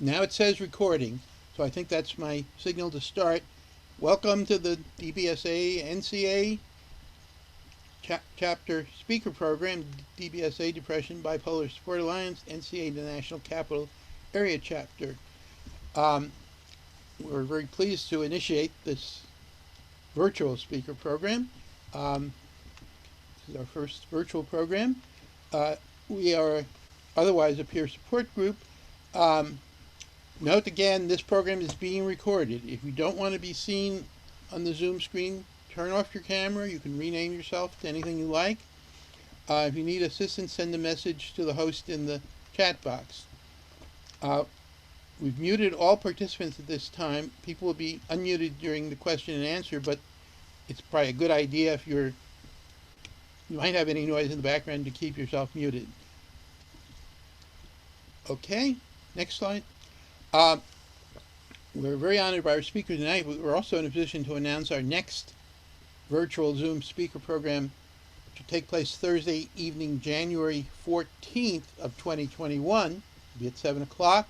Now it says recording, so I think that's my signal to start. Welcome to the DBSA NCA chapter speaker program, DBSA Depression Bipolar Support Alliance, NCA the National Capital Area Chapter. We're very pleased to initiate this virtual speaker program. This is our first virtual program. We are otherwise a peer support group. Note again, this program is being recorded. If you don't want to be seen on the Zoom screen, turn off your camera. You can rename yourself to anything you like. If you need assistance, send a message to the host in the chat box. We've muted all participants at this time. People will be unmuted during the question and answer, but it's probably a good idea if you might have any noise in the background to keep yourself muted. Okay, next slide. We're very honored by our speaker tonight, but we're also in a position to announce our next virtual Zoom speaker program to take place Thursday evening, January 14th of 2021. It'll be at 7 o'clock.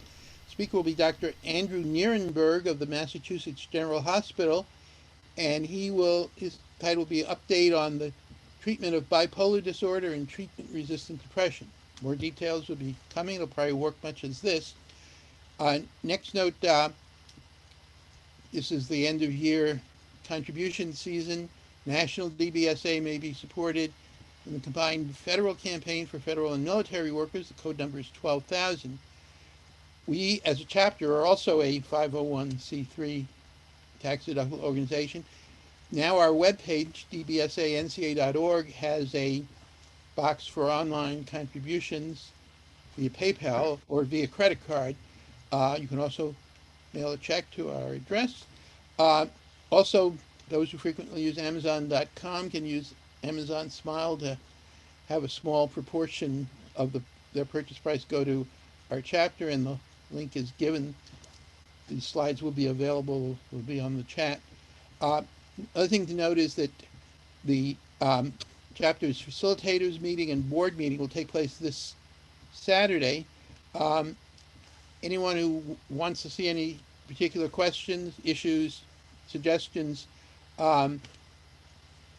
Speaker will be Dr. Andrew Nierenberg of the Massachusetts General Hospital, and his title will be Update on the Treatment of Bipolar Disorder and Treatment-Resistant Depression. More details will be coming. It'll probably work much as this. Next note, this is the end of year contribution season. National DBSA may be supported in the combined federal campaign for federal and military workers. The code number is 12,000. We, as a chapter, are also a 501c3 tax-deductible organization. Now our webpage, dbsanca.org, has a box for online contributions via PayPal or via credit card. You can also mail a check to our address. Also, those who frequently use Amazon.com can use Amazon Smile to have a small proportion of their purchase price go to our chapter, and the link is given. These slides will be available, will be on the chat. Other thing to note is that the chapter's facilitators meeting and board meeting will take place this Saturday. Anyone who wants to see any particular questions, issues, suggestions, or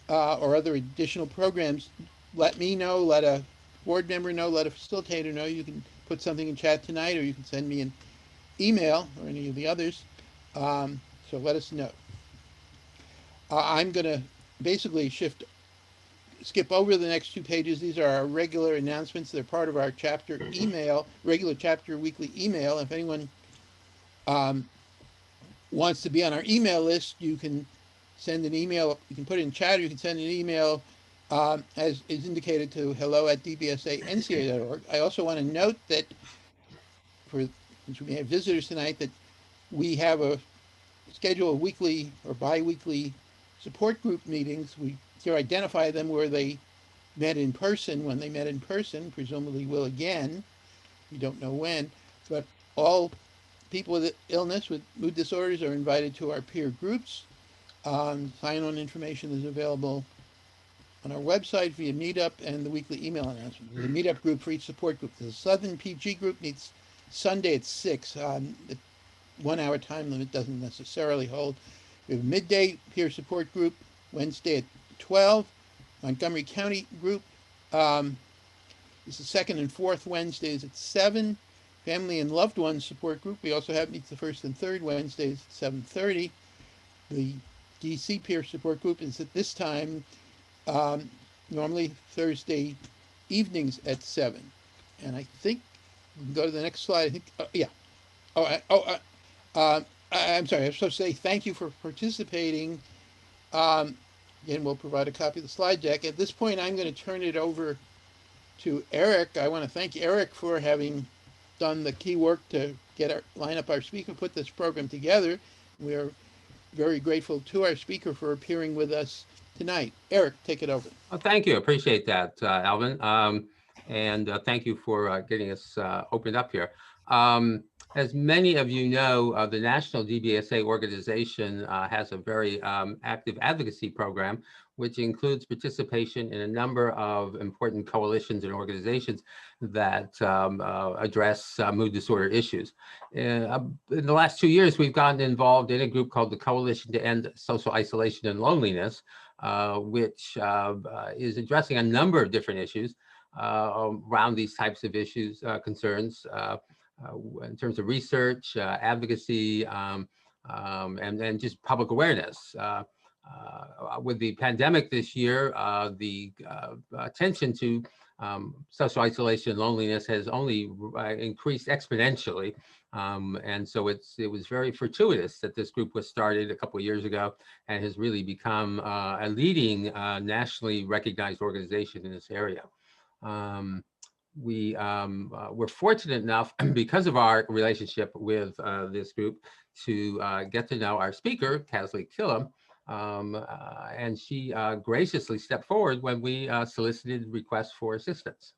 other additional programs, let me know, let a board member know, let a facilitator know. You can put something in chat tonight, or you can send me an email, or any of the others. So let us know. I'm going to basically skip over the next 2 pages. These are our regular announcements. They're part of our chapter email, regular chapter weekly email. If anyone wants to be on our email list, you can send an email. You can put it in chat, or you can send an email as is indicated to hello@dbsanca.org. I also want to note that since we have visitors tonight, that we have a schedule of weekly or bi-weekly support group meetings. We here identify them where they met in person, when they met in person, presumably will again. We don't know when, but all people with illness, with mood disorders, are invited to our peer groups. Sign-on information is available on our website via Meetup and the weekly email announcement. There's a Meetup group for each support group. The Southern PG group meets Sunday at 6. The 1-hour time limit doesn't necessarily hold. We have a midday peer support group Wednesday at 12. Montgomery County group is the second and fourth Wednesdays at 7. Family and loved ones support group, we also have meets the first and third Wednesdays at 7:30. The DC peer support group is at this time normally Thursday evenings at 7. And I think we can go to the next slide. I think yeah. I'm sorry. I'm supposed to say thank you for participating. Again, we'll provide a copy of the slide deck. At this point, I'm going to turn it over to Eric. I want to thank Eric for having done the key work to line up our speaker, put this program together. We are very grateful to our speaker for appearing with us tonight. Eric, take it over. Well, thank you. Appreciate that, Alvin. And thank you for getting us opened up here. As many of you know, the National DBSA organization has a very active advocacy program which includes participation in a number of important coalitions and organizations that address mood disorder issues. In the last 2 years, we've gotten involved in a group called the Coalition to End Social Isolation and Loneliness, which is addressing a number of different issues around these types of issues, concerns, in terms of research, advocacy, and just public awareness. With the pandemic this year, the attention to social isolation and loneliness has only increased exponentially. And so it was very fortuitous that this group was started a couple of years ago and has really become a leading nationally recognized organization in this area. We're fortunate enough, because of our relationship with this group, to get to know our speaker, Kasley Killam, and she graciously stepped forward when we solicited requests for assistance.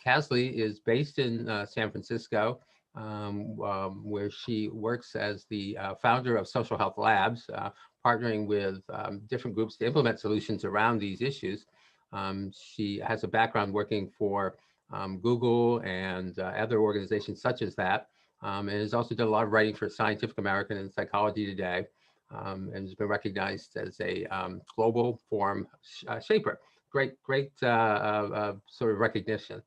Kasley is based in San Francisco, where she works as the founder of Social Health Labs, partnering with different groups to implement solutions around these issues. She has a background working for Google and other organizations such as that, and has also done a lot of writing for Scientific American and Psychology Today, and has been recognized as a global forum shaper. Great sort of recognition.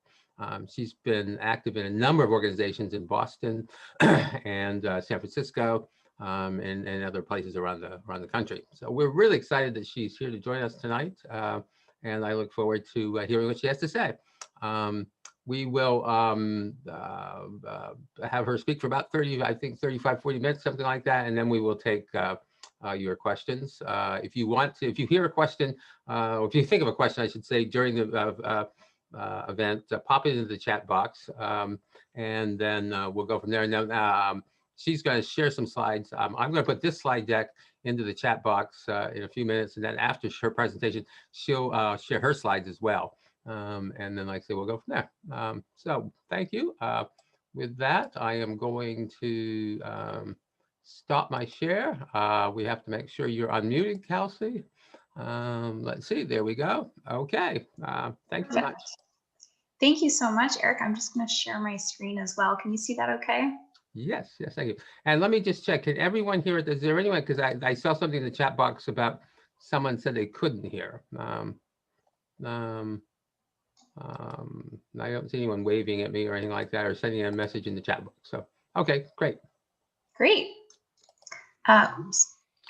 She's been active in a number of organizations in Boston and San Francisco, and other places around the country. So we're really excited that she's here to join us tonight, and I look forward to hearing what she has to say. We will have her speak for about 35, 40 minutes, something like that, and then we will take your questions. If you hear a question, or if you think of a question, I should say, during the event, pop it into the chat box, and then we'll go from there. And then she's going to share some slides. I'm going to put this slide deck into the chat box in a few minutes, and then after her presentation, she'll share her slides as well. And then, like I say, we'll go from there. So thank you. With that, I am going to stop my share. We have to make sure you're unmuted, Kasley. Let's see, there we go. Okay, thank you very much. Thank you so much, Eric. I'm just going to share my screen as well. Can you see that okay? Yes, thank you. And let me just check, can everyone hear it? Is there anyone, because I saw something in the chat box about someone said they couldn't hear. I don't see anyone waving at me or anything like that, or sending a message in the chat box. So, okay, great. Great.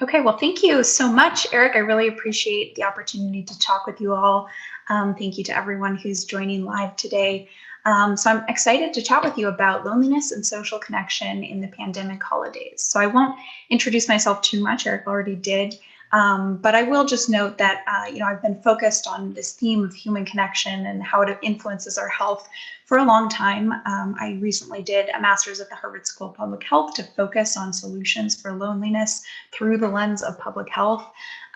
Okay, well, thank you so much, Eric. I really appreciate the opportunity to talk with you all. Thank you to everyone who's joining live today. So I'm excited to chat with you about loneliness and social connection in the pandemic holidays. So I won't introduce myself too much, Eric already did. But I will just note that, I've been focused on this theme of human connection and how it influences our health for a long time. I recently did a master's at the Harvard School of Public Health to focus on solutions for loneliness through the lens of public health,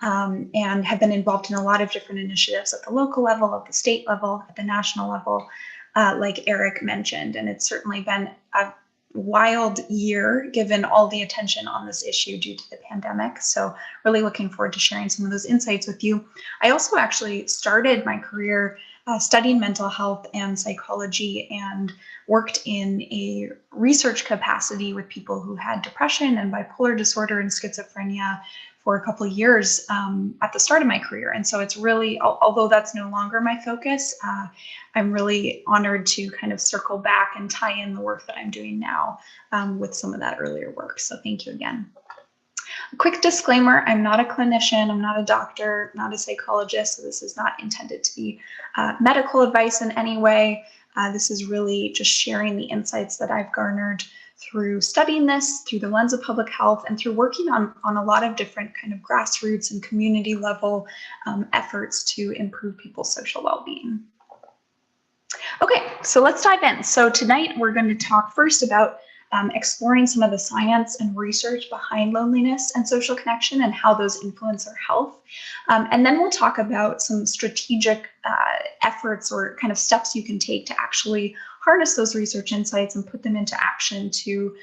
and have been involved in a lot of different initiatives at the local level, at the state level, at the national level, like Eric mentioned. And it's certainly been a wild year given all the attention on this issue due to the pandemic. So really looking forward to sharing some of those insights with you. I also actually started my career studying mental health and psychology, and worked in a research capacity with people who had depression and bipolar disorder and schizophrenia for a couple of years at the start of my career. And so it's really, although that's no longer my focus, I'm really honored to kind of circle back and tie in the work that I'm doing now with some of that earlier work. So thank you again. A quick disclaimer, I'm not a clinician, I'm not a doctor, not a psychologist, so this is not intended to be medical advice in any way. This is really just sharing the insights that I've garnered through studying this, through the lens of public health, and through working on a lot of different kind of grassroots and community level efforts to improve people's social well-being. Okay, so let's dive in. So tonight we're going to talk first about exploring some of the science and research behind loneliness and social connection and how those influence our health. And then we'll talk about some strategic efforts or kind of steps you can take to actually harness those research insights and put them into action to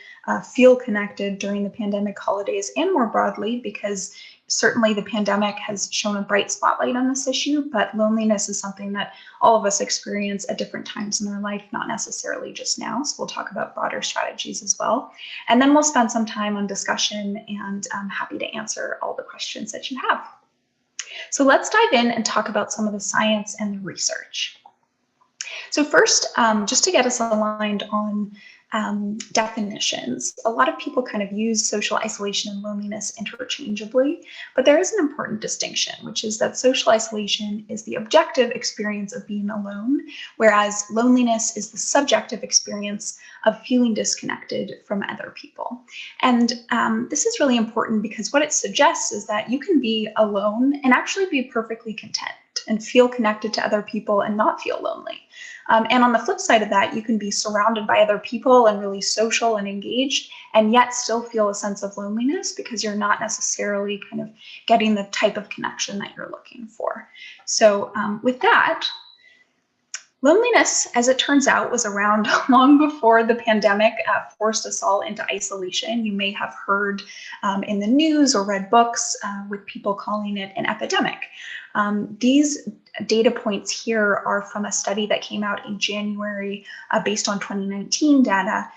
feel connected during the pandemic holidays and more broadly, because Certainly the pandemic has shown a bright spotlight on this issue, but loneliness is something that all of us experience at different times in our life, not necessarily just now. So we'll talk about broader strategies as well. And then we'll spend some time on discussion, and I'm happy to answer all the questions that you have. So let's dive in and talk about some of the science and the research. So first, just to get us aligned on definitions. A lot of people kind of use social isolation and loneliness interchangeably, but there is an important distinction, which is that social isolation is the objective experience of being alone, whereas loneliness is the subjective experience of feeling disconnected from other people. And this is really important because what it suggests is that you can be alone and actually be perfectly content and feel connected to other people and not feel lonely. And on the flip side of that, you can be surrounded by other people and really social and engaged, and yet still feel a sense of loneliness because you're not necessarily kind of getting the type of connection that you're looking for. So with that, loneliness, as it turns out, was around long before the pandemic forced us all into isolation. You may have heard in the news or read books with people calling it an epidemic. These data points here are from a study that came out in January based on 2019 data.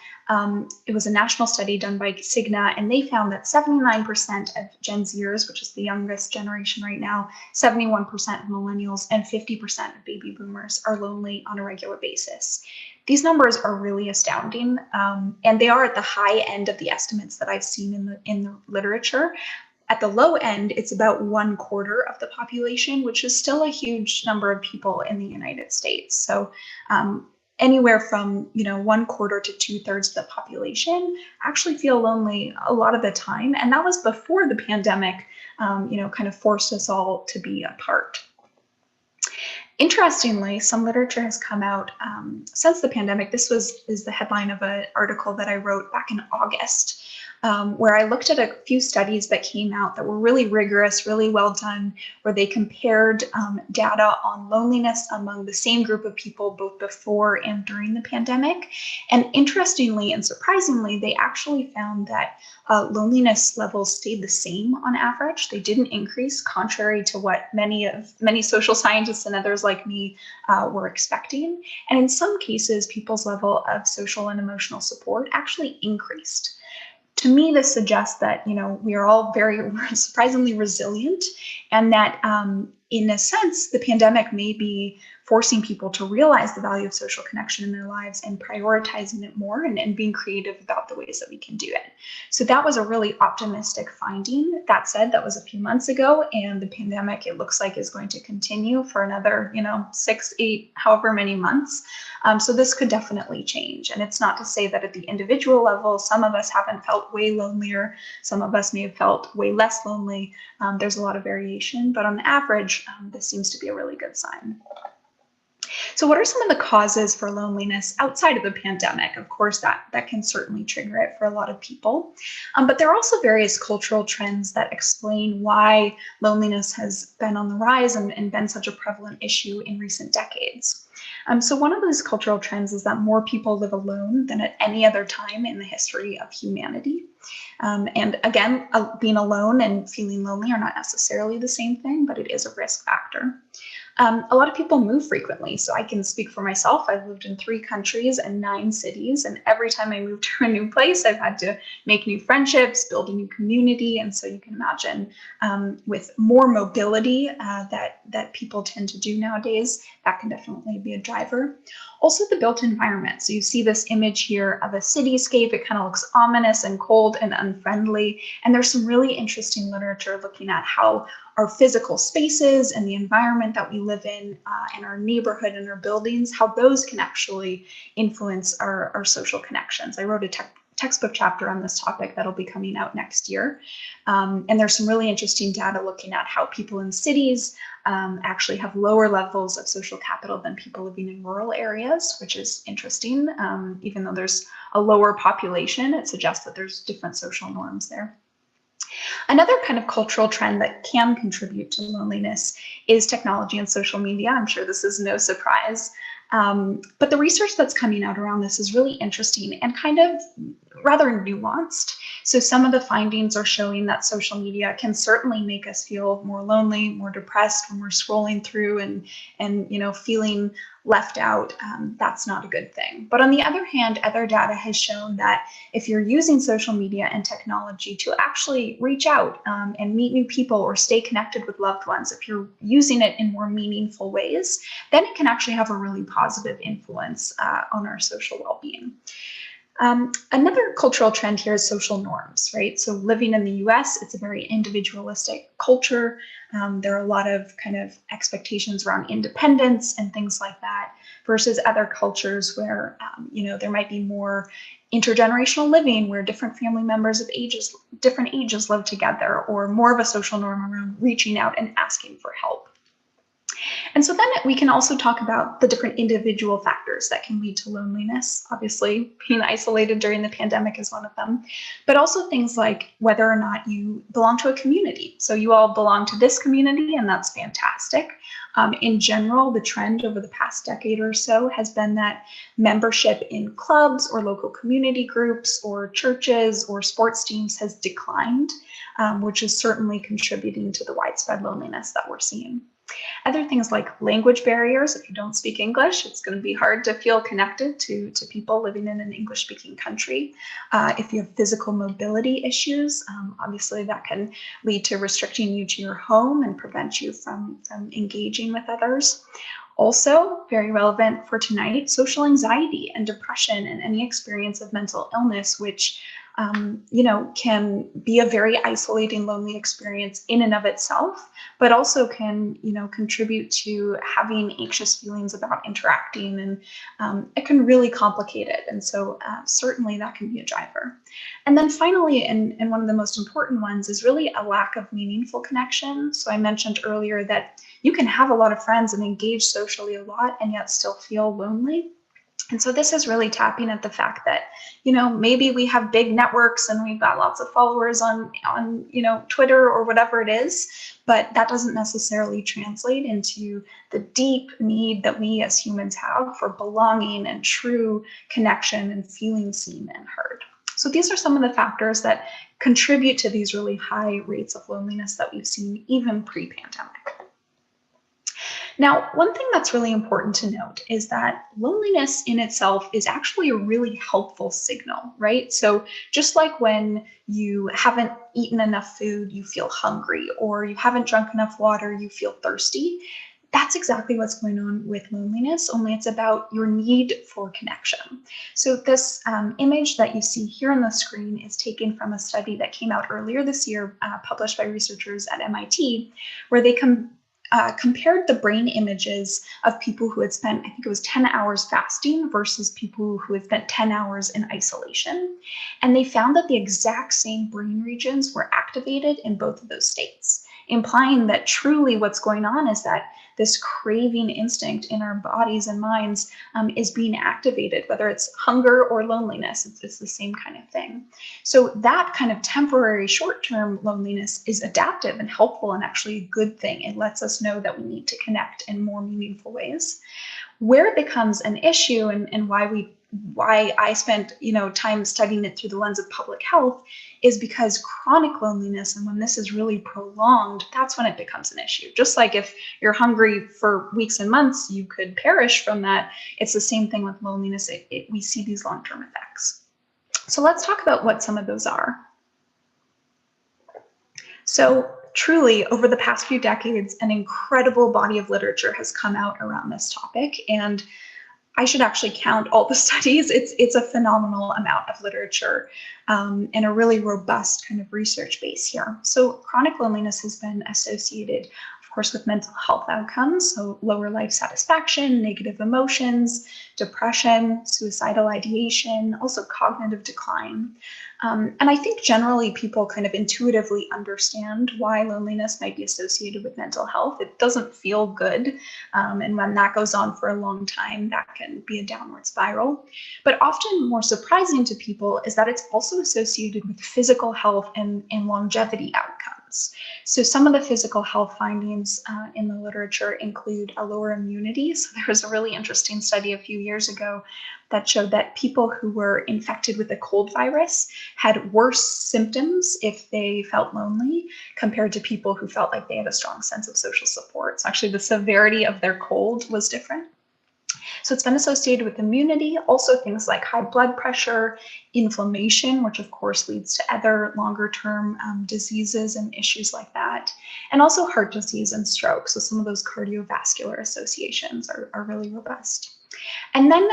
It was a national study done by Cigna, and they found that 79% of Gen Zers, which is the youngest generation right now, 71% of millennials, and 50% of baby boomers are lonely on a regular basis. These numbers are really astounding, and they are at the high end of the estimates that I've seen in the literature. At the low end, it's about 1/4 of the population, which is still a huge number of people in the United States. So anywhere from 1/4 to 2/3 of the population actually feel lonely a lot of the time. And that was before the pandemic, kind of forced us all to be apart. Interestingly, some literature has come out since the pandemic. This is the headline of an article that I wrote back in August, where I looked at a few studies that came out that were really rigorous, really well done, where they compared data on loneliness among the same group of people both before and during the pandemic. And interestingly and surprisingly, they actually found that loneliness levels stayed the same on average. They didn't increase, contrary to what many social scientists and others like me were expecting. And in some cases, people's level of social and emotional support actually increased. To me, this suggests that we are all very surprisingly resilient, and that in a sense, the pandemic may be forcing people to realize the value of social connection in their lives and prioritizing it more and being creative about the ways that we can do it. So that was a really optimistic finding. That said, that was a few months ago, and the pandemic, it looks like, is going to continue for another 6, 8, however many months. So this could definitely change. And it's not to say that at the individual level, some of us haven't felt way lonelier. Some of us may have felt way less lonely. There's a lot of variation, but on average, this seems to be a really good sign. So what are some of the causes for loneliness outside of the pandemic? Of course, that can certainly trigger it for a lot of people. But there are also various cultural trends that explain why loneliness has been on the rise and been such a prevalent issue in recent decades. So one of those cultural trends is that more people live alone than at any other time in the history of humanity. And again, being alone and feeling lonely are not necessarily the same thing, but it is a risk factor. A lot of people move frequently. So I can speak for myself. I've lived in 3 countries and 9 cities. And every time I move to a new place, I've had to make new friendships, build a new community. And so you can imagine with more mobility that people tend to do nowadays, that can definitely be a driver. Also the built environment. So you see this image here of a cityscape. It kind of looks ominous and cold and unfriendly. And there's some really interesting literature looking at how our physical spaces and the environment that we live in and our neighborhood and our buildings, how those can actually influence our social connections. I wrote a textbook chapter on this topic that'll be coming out next year. And there's some really interesting data looking at how people in cities actually have lower levels of social capital than people living in rural areas, which is interesting. Even though there's a lower population, it suggests that there's different social norms there. Another kind of cultural trend that can contribute to loneliness is technology and social media. I'm sure this is no surprise. But the research that's coming out around this is really interesting and kind of rather nuanced. So some of the findings are showing that social media can certainly make us feel more lonely, more depressed when we're scrolling through and feeling left out. That's not a good thing. But on the other hand, other data has shown that if you're using social media and technology to actually reach out and meet new people or stay connected with loved ones, if you're using it in more meaningful ways, then it can actually have a really positive influence on our social well-being. Another cultural trend here is social norms, right? So living in the US, it's a very individualistic culture. There are a lot of kind of expectations around independence and things like that, versus other cultures where, there might be more intergenerational living where different family members of different ages live together, or more of a social norm around reaching out and asking for help. And so then we can also talk about the different individual factors that can lead to loneliness. Obviously, being isolated during the pandemic is one of them, but also things like whether or not you belong to a community. So you all belong to this community, and that's fantastic. In general, the trend over the past decade or so has been that membership in clubs or local community groups or churches or sports teams has declined, which is certainly contributing to the widespread loneliness that we're seeing. Other things like language barriers. If you don't speak English, it's going to be hard to feel connected to people living in an English-speaking country. If you have physical mobility issues, obviously that can lead to restricting you to your home and prevent you from engaging with others. Also, very relevant for tonight, social anxiety and depression and any experience of mental illness, which can be a very isolating, lonely experience in and of itself, but also can, contribute to having anxious feelings about interacting, and it can really complicate it. And so certainly that can be a driver. And then finally, and one of the most important ones is really a lack of meaningful connection. So I mentioned earlier that you can have a lot of friends and engage socially a lot and yet still feel lonely. And so this is really tapping at the fact that, maybe we have big networks and we've got lots of followers on Twitter or whatever it is, but that doesn't necessarily translate into the deep need that we as humans have for belonging and true connection and feeling seen and heard. So these are some of the factors that contribute to these really high rates of loneliness that we've seen even pre-pandemic. Now, one thing that's really important to note is that loneliness in itself is actually a really helpful signal, right? So just like when you haven't eaten enough food, you feel hungry, or you haven't drunk enough water, you feel thirsty. That's exactly what's going on with loneliness, only it's about your need for connection. So this image that you see here on the screen is taken from a study that came out earlier this year, published by researchers at MIT, where they compared the brain images of people who had spent, I think it was 10 hours fasting versus people who had spent 10 hours in isolation. And they found that the exact same brain regions were activated in both of those states, implying that truly what's going on is that this craving instinct in our bodies and minds is being activated, whether it's hunger or loneliness. It's the same kind of thing. So that kind of temporary short-term loneliness is adaptive and helpful and actually a good thing. It lets us know that we need to connect in more meaningful ways. Where it becomes an issue and why I spent time studying it through the lens of public health is because chronic loneliness, and when this is really prolonged, that's when it becomes an issue. Just like if you're hungry for weeks and months, you could perish from that. It's the same thing with loneliness. We see these long-term effects. So let's talk about what some of those are. So truly, over the past few decades, an incredible body of literature has come out around this topic, and I should actually count all the studies. It's a phenomenal amount of literature and a really robust kind of research base here. So chronic loneliness has been associated, of course, with mental health outcomes, so lower life satisfaction, negative emotions, depression, suicidal ideation, also cognitive decline. And I think generally people kind of intuitively understand why loneliness might be associated with mental health. It doesn't feel good. And when that goes on for a long time, that can be a downward spiral. But often more surprising to people is that it's also associated with physical health and longevity outcomes. influence. So some of the physical health findings in the literature include a lower immunity. So there was a really interesting study a few years ago that showed that people who were infected with the cold virus had worse symptoms if they felt lonely compared to people who felt like they had a strong sense of social support. So actually the severity of their cold was different. So it's been associated with immunity, also things like high blood pressure, inflammation, which of course leads to other longer term diseases and issues like that, and also heart disease and stroke. So some of those cardiovascular associations are really robust. And then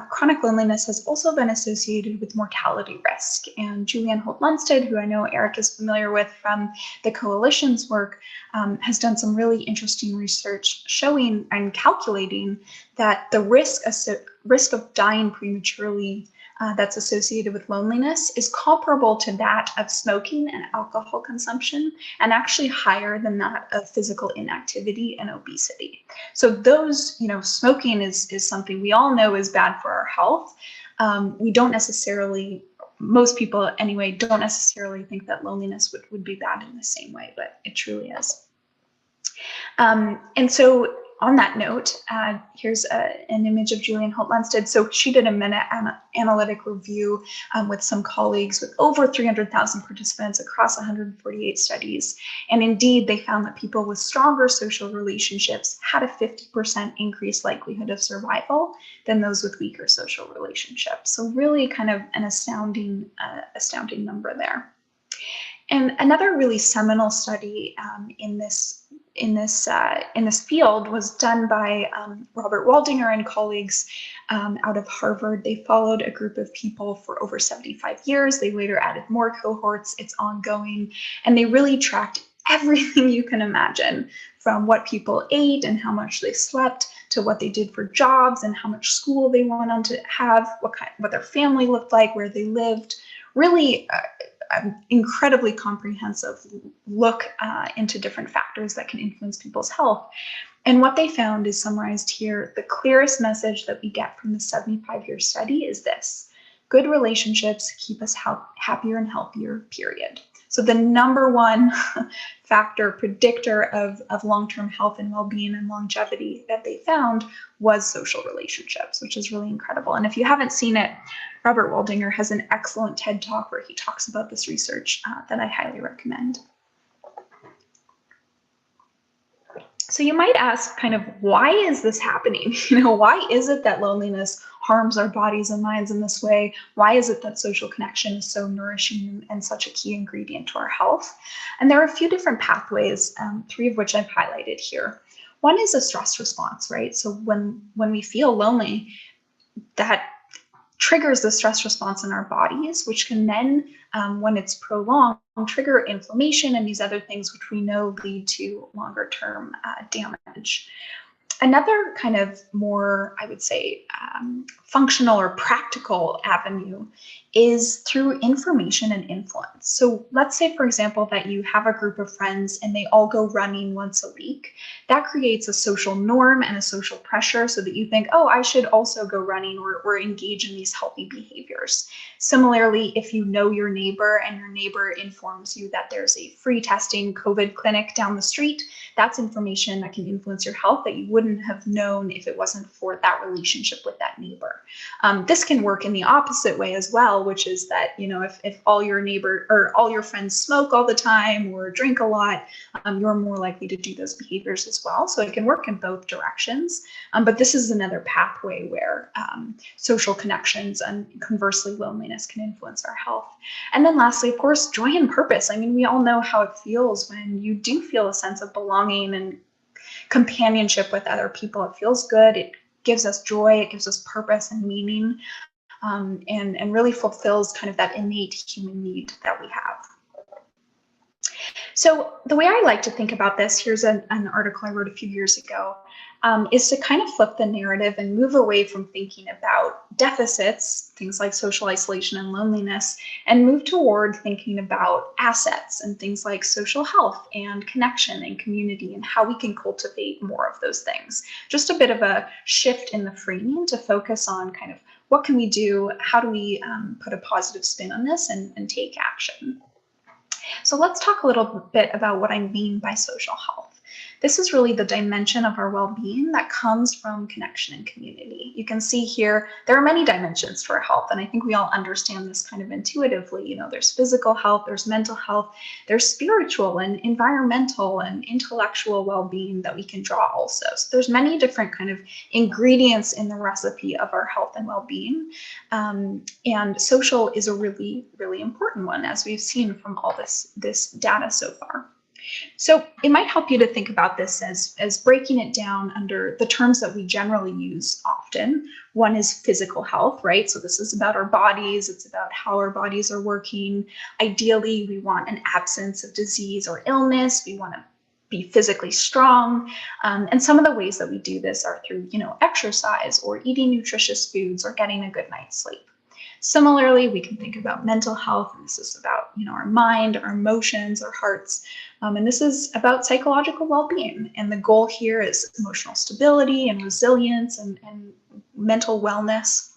chronic loneliness has also been associated with mortality risk. And Julianne Holt-Lunstad, who I know Eric is familiar with from the Coalition's work, has done some really interesting research showing and calculating that the risk of dying prematurely that's associated with loneliness is comparable to that of smoking and alcohol consumption, and actually higher than that of physical inactivity and obesity. So those, smoking is something we all know is bad for our health. We don't necessarily, most people anyway, don't necessarily think that loneliness would be bad in the same way, but it truly is. And so on that note, here's an image of Julianne Holt-Lunstad. So she did a meta-analytic review with some colleagues with over 300,000 participants across 148 studies. And indeed, they found that people with stronger social relationships had a 50% increased likelihood of survival than those with weaker social relationships. So really kind of an astounding number there. And another really seminal study in this field was done by Robert Waldinger and colleagues out of Harvard. They followed a group of people for over 75 years. They later added more cohorts. It's ongoing. And they really tracked everything you can imagine, from what people ate and how much they slept, to what they did for jobs and how much school they went on to have, what their family looked like, where they lived. Really incredibly comprehensive look into different factors that can influence people's health. And what they found is summarized here. The clearest message that we get from the 75-year study is this: good relationships keep us happier and healthier, period. So the number one factor predictor of long-term health and well-being and longevity that they found was social relationships, which is really incredible. And if you haven't seen it, Robert Waldinger has an excellent TED Talk where he talks about this research that I highly recommend. So you might ask, kind of, why is this happening? Why is it that loneliness harms our bodies and minds in this way? Why is it that social connection is so nourishing and such a key ingredient to our health? And there are a few different pathways, three of which I've highlighted here. One is a stress response, right? So when we feel lonely, that triggers the stress response in our bodies, which can then, when it's prolonged, trigger inflammation and these other things, which we know lead to longer term damage. Another kind of more, I would say, functional or practical avenue is through information and influence. So let's say, for example, that you have a group of friends and they all go running once a week. That creates a social norm and a social pressure so that you think, oh, I should also go running or engage in these healthy behaviors. Similarly, if you know your neighbor and your neighbor informs you that there's a free testing COVID clinic down the street, that's information that can influence your health that you wouldn't have known if it wasn't for that relationship with that neighbor. This can work in the opposite way as well, which is that, if all your neighbor or all your friends smoke all the time or drink a lot, you're more likely to do those behaviors as well. So it can work in both directions. But this is another pathway where social connections and conversely loneliness can influence our health. And then lastly, of course, joy and purpose. I mean, we all know how it feels when you do feel a sense of belonging and companionship with other people. It feels good. It gives us joy. It gives us purpose and meaning, and really fulfills kind of that innate human need that we have. So the way I like to think about this, here's an article I wrote a few years ago, is to kind of flip the narrative and move away from thinking about deficits, things like social isolation and loneliness, and move toward thinking about assets and things like social health and connection and community and how we can cultivate more of those things. Just a bit of a shift in the framing to focus on kind of what can we do, how do we put a positive spin on this and take action. So let's talk a little bit about what I mean by social health. This is really the dimension of our well-being that comes from connection and community. You can see here, there are many dimensions to our health, and I think we all understand this kind of intuitively. You know, there's physical health, there's mental health, there's spiritual and environmental and intellectual well-being that we can draw also. So there's many different kind of ingredients in the recipe of our health and well-being. And social is a really, really important one, as we've seen from all this data so far. So it might help you to think about this as breaking it down under the terms that we generally use often. One is physical health, right? So this is about our bodies. It's about how our bodies are working. Ideally, we want an absence of disease or illness. We want to be physically strong. And some of the ways that we do this are through, exercise or eating nutritious foods or getting a good night's sleep. Similarly, we can think about mental health, and this is about, our mind, our emotions, our hearts, and this is about psychological well-being. And the goal here is emotional stability and resilience and mental wellness.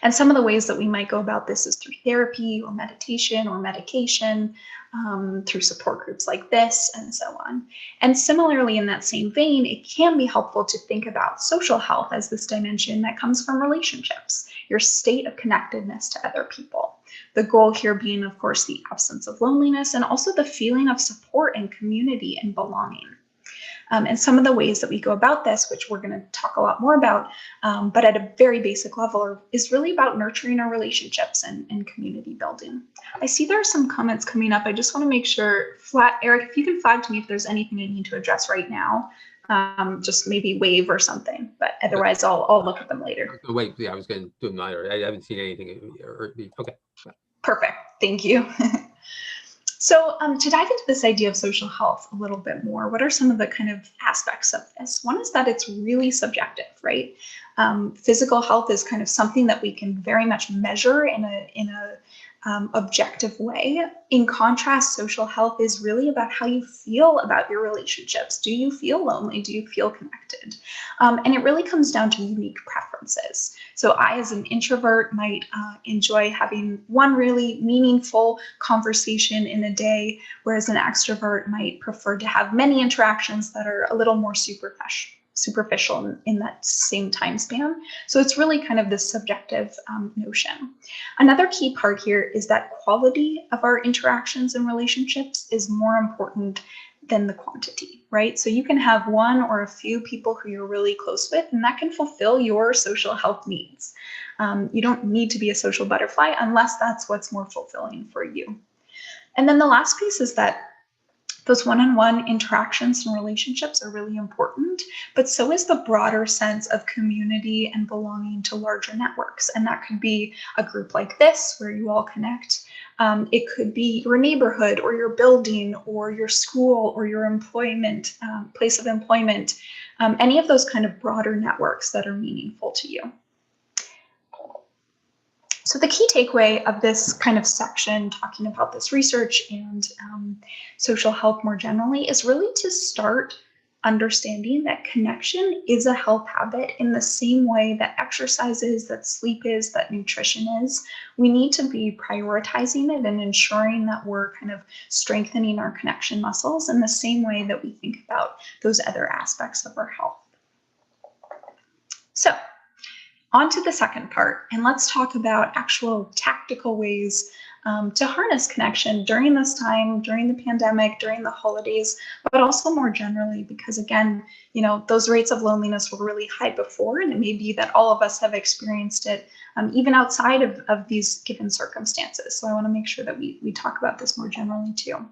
And some of the ways that we might go about this is through therapy or meditation or medication, through support groups like this, and so on. And similarly, in that same vein, it can be helpful to think about social health as this dimension that comes from relationships, your state of connectedness to other people. The goal here being, of course, the absence of loneliness and also the feeling of support and community and belonging. And some of the ways that we go about this, which we're going to talk a lot more about, but at a very basic level, is really about nurturing our relationships and community building. I see there are some comments coming up. I just want to make sure, Eric, if you can flag to me if there's anything I need to address right now, just maybe wave or something, but otherwise I'll look at them later. Wait, yeah, I was going to do them later. I haven't seen anything. Okay. Perfect. Thank you. So to dive into this idea of social health a little bit more, what are some of the kind of aspects of this? One is that it's really subjective, right? Physical health is kind of something that we can very much measure in a objective way. In contrast, social health is really about how you feel about your relationships. Do you feel lonely? Do you feel connected? And it really comes down to unique preferences. So I, as an introvert, might enjoy having one really meaningful conversation in a day, whereas an extrovert might prefer to have many interactions that are a little more superficial in that same time span. So it's really kind of this subjective notion. Another key part here is that quality of our interactions and relationships is more important than the quantity, right? So you can have one or a few people who you're really close with, and that can fulfill your social health needs. You don't need to be a social butterfly unless that's what's more fulfilling for you. And then the last piece is that those one-on-one interactions and relationships are really important, but so is the broader sense of community and belonging to larger networks. And that could be a group like this where you all connect. It could be your neighborhood or your building or your school or your employment, place of employment, any of those kind of broader networks that are meaningful to you. So the key takeaway of this kind of section, talking about this research and social health more generally, is really to start understanding that connection is a health habit in the same way that exercise is, that sleep is, that nutrition is. We need to be prioritizing it and ensuring that we're kind of strengthening our connection muscles in the same way that we think about those other aspects of our health. So, on to the second part, and let's talk about actual tactical ways to harness connection during this time, during the pandemic, during the holidays, but also more generally, because again, those rates of loneliness were really high before, and it may be that all of us have experienced it even outside of these given circumstances. So I want to make sure that we talk about this more generally too.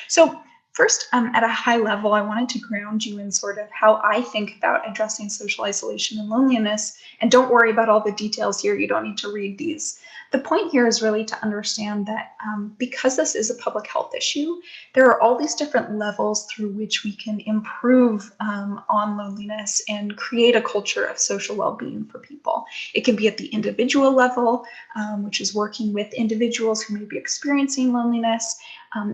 So first, at a high level, I wanted to ground you in sort of how I think about addressing social isolation and loneliness. And don't worry about all the details here. You don't need to read these. The point here is really to understand that because this is a public health issue, there are all these different levels through which we can improve on loneliness and create a culture of social well-being for people. It can be at the individual level, which is working with individuals who may be experiencing loneliness.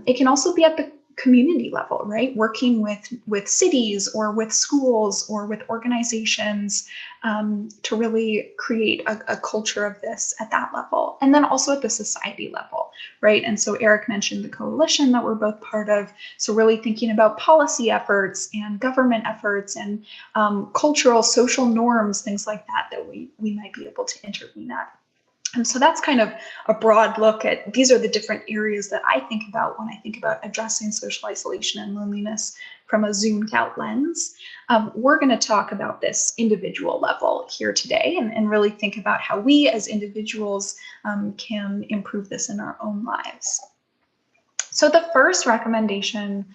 It can also be at community level, right? Working with cities or with schools or with organizations to really create a culture of this at that level. And then also at the society level, right? And so Eric mentioned the coalition that we're both part of. So really thinking about policy efforts and government efforts and cultural, social norms, things like that, that we might be able to intervene at. And so that's kind of a broad look at, these are the different areas that I think about when I think about addressing social isolation and loneliness from a zoomed out lens. We're going to talk about this individual level here today and really think about how we as individuals can improve this in our own lives. So the first recommendation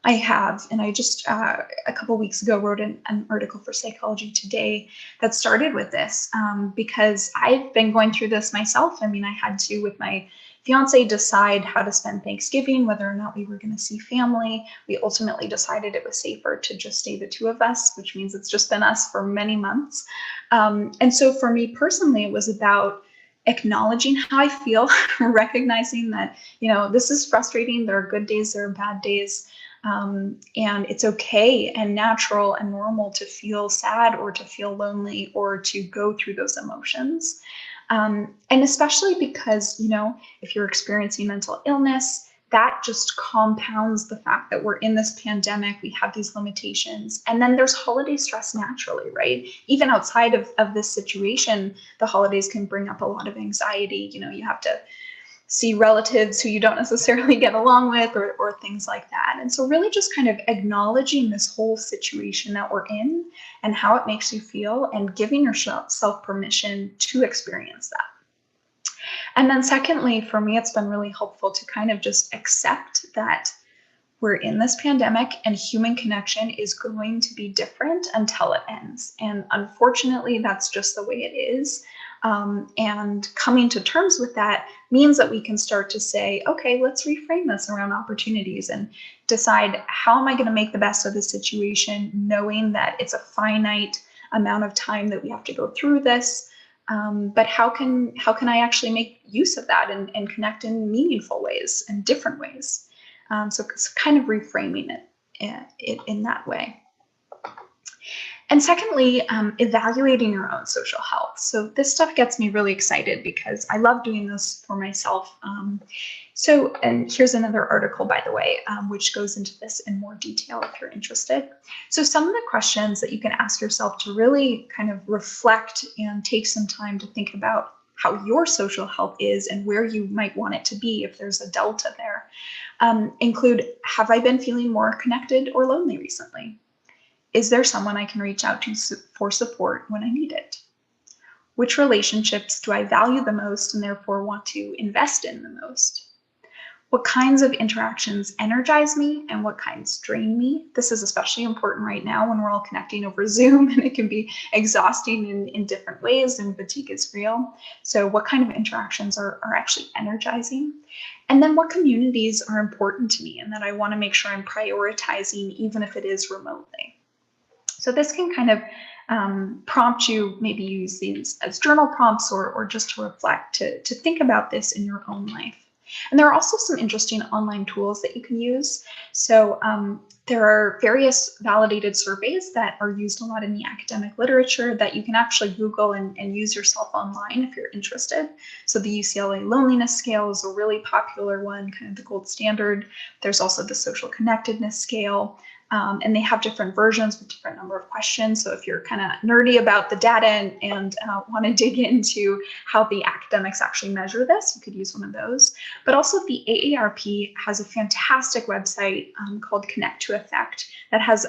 I have, and I just a couple weeks ago wrote an article for Psychology Today that started with this because I've been going through this myself. I mean, I had to, with my fiance, decide how to spend Thanksgiving, whether or not we were going to see family. We ultimately decided it was safer to just stay the two of us, which means it's just been us for many months. And so for me personally, it was about acknowledging how I feel, recognizing that, this is frustrating. There are good days, there are bad days. And it's okay and natural and normal to feel sad or to feel lonely or to go through those emotions. And especially because, if you're experiencing mental illness, that just compounds the fact that we're in this pandemic, we have these limitations, and then there's holiday stress naturally, right? Even outside of this situation, the holidays can bring up a lot of anxiety. You have to see relatives who you don't necessarily get along with or things like that. And so really just kind of acknowledging this whole situation that we're in and how it makes you feel and giving yourself permission to experience that. And then secondly, for me, it's been really helpful to kind of just accept that we're in this pandemic and human connection is going to be different until it ends. And unfortunately, that's just the way it is. And coming to terms with that means that we can start to say, okay, let's reframe this around opportunities and decide, how am I going to make the best of the situation, knowing that it's a finite amount of time that we have to go through this. But how can I actually make use of that and connect in meaningful ways and different ways? So it's kind of reframing it in that way. And secondly, evaluating your own social health. So this stuff gets me really excited because I love doing this for myself. And here's another article, by the way, which goes into this in more detail if you're interested. So some of the questions that you can ask yourself to really kind of reflect and take some time to think about how your social health is and where you might want it to be if there's a delta there, include, have I been feeling more connected or lonely recently? Is there someone I can reach out to for support when I need it? Which relationships do I value the most and therefore want to invest in the most? What kinds of interactions energize me and what kinds drain me? This is especially important right now when we're all connecting over Zoom and it can be exhausting in different ways and fatigue is real. So what kind of interactions are actually energizing? And then what communities are important to me and that I want to make sure I'm prioritizing even if it is remotely. So this can kind of prompt you, maybe use these as journal prompts or just to reflect, to think about this in your own life. And there are also some interesting online tools that you can use. So there are various validated surveys that are used a lot in the academic literature that you can actually Google and use yourself online if you're interested. So the UCLA loneliness scale is a really popular one, kind of the gold standard. There's also the social connectedness scale. And they have different versions with different number of questions. So if you're kind of nerdy about the data and want to dig into how the academics actually measure this, you could use one of those. But also the AARP has a fantastic website called Connect to Effect that has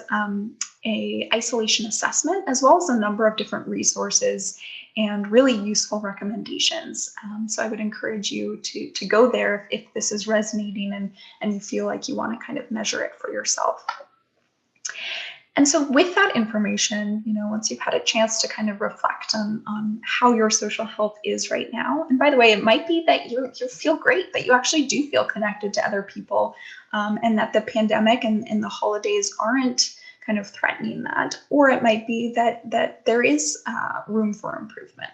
a isolation assessment as well as a number of different resources and really useful recommendations. So I would encourage you to go there if this is resonating and you feel like you want to kind of measure it for yourself. And so with that information, once you've had a chance to kind of reflect on how your social health is right now, and by the way, it might be that you feel great, that you actually do feel connected to other people, and that the pandemic and the holidays aren't kind of threatening that, or it might be that there is room for improvement.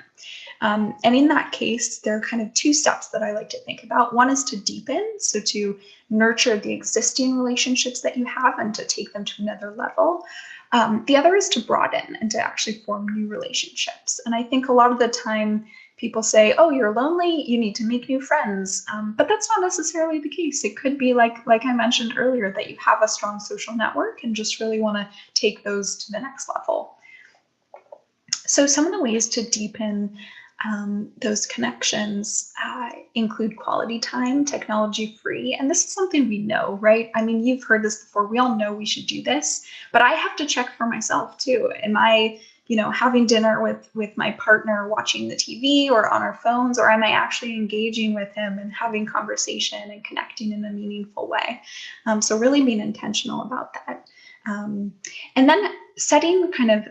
And in that case, there are kind of two steps that I like to think about. One is to deepen, so to nurture the existing relationships that you have and to take them to another level. The other is to broaden and to actually form new relationships. And I think a lot of the time people say, oh, you're lonely, you need to make new friends. But that's not necessarily the case. It could be like I mentioned earlier, that you have a strong social network and just really want to take those to the next level. So some of the ways to deepen those connections include quality time, technology free. And this is something we know, right? I mean, you've heard this before. We all know we should do this, but I have to check for myself too. Am I, having dinner with my partner, watching the TV or on our phones, or am I actually engaging with him and having conversation and connecting in a meaningful way? So really being intentional about that. And then setting kind of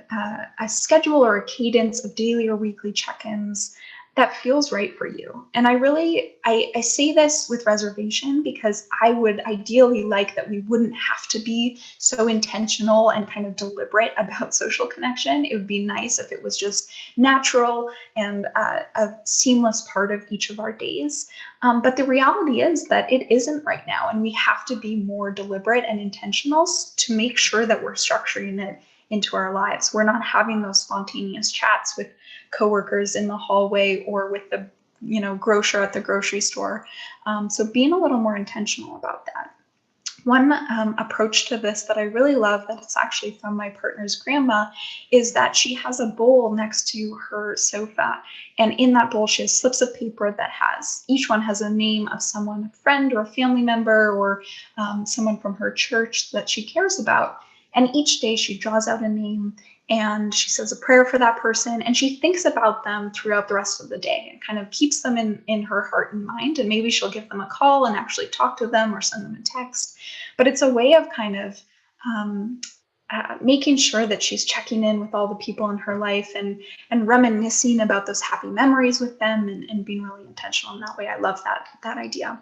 a schedule or a cadence of daily or weekly check-ins that feels right for you. And I say this with reservation, because I would ideally like that we wouldn't have to be so intentional and kind of deliberate about social connection. It would be nice if it was just natural and a seamless part of each of our days. But the reality is that it isn't right now, and we have to be more deliberate and intentional to make sure that we're structuring it into our lives. We're not having those spontaneous chats with coworkers in the hallway or with the grocer at the grocery store. So being a little more intentional about that. One approach to this that I really love, that it's actually from my partner's grandma, is that she has a bowl next to her sofa. And in that bowl, she has slips of paper that each one has a name of someone, a friend or a family member, or someone from her church that she cares about. And each day she draws out a name and she says a prayer for that person, and she thinks about them throughout the rest of the day and kind of keeps them in her heart and mind. And maybe she'll give them a call and actually talk to them or send them a text. But it's a way of kind of making sure that she's checking in with all the people in her life and reminiscing about those happy memories with them and being really intentional in that way. I love that idea.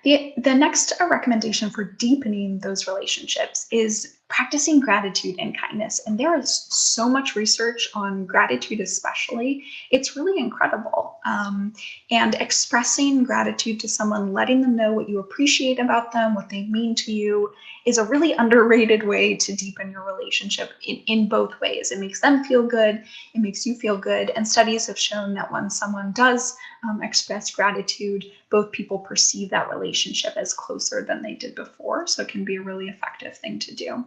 The next recommendation for deepening those relationships is practicing gratitude and kindness. And there is so much research on gratitude, especially. It's really incredible. And expressing gratitude to someone, letting them know what you appreciate about them, what they mean to you, is a really underrated way to deepen your relationship in both ways. It makes them feel good. It makes you feel good. And studies have shown that when someone does express gratitude, both people perceive that relationship as closer than they did before. So it can be a really effective thing to do.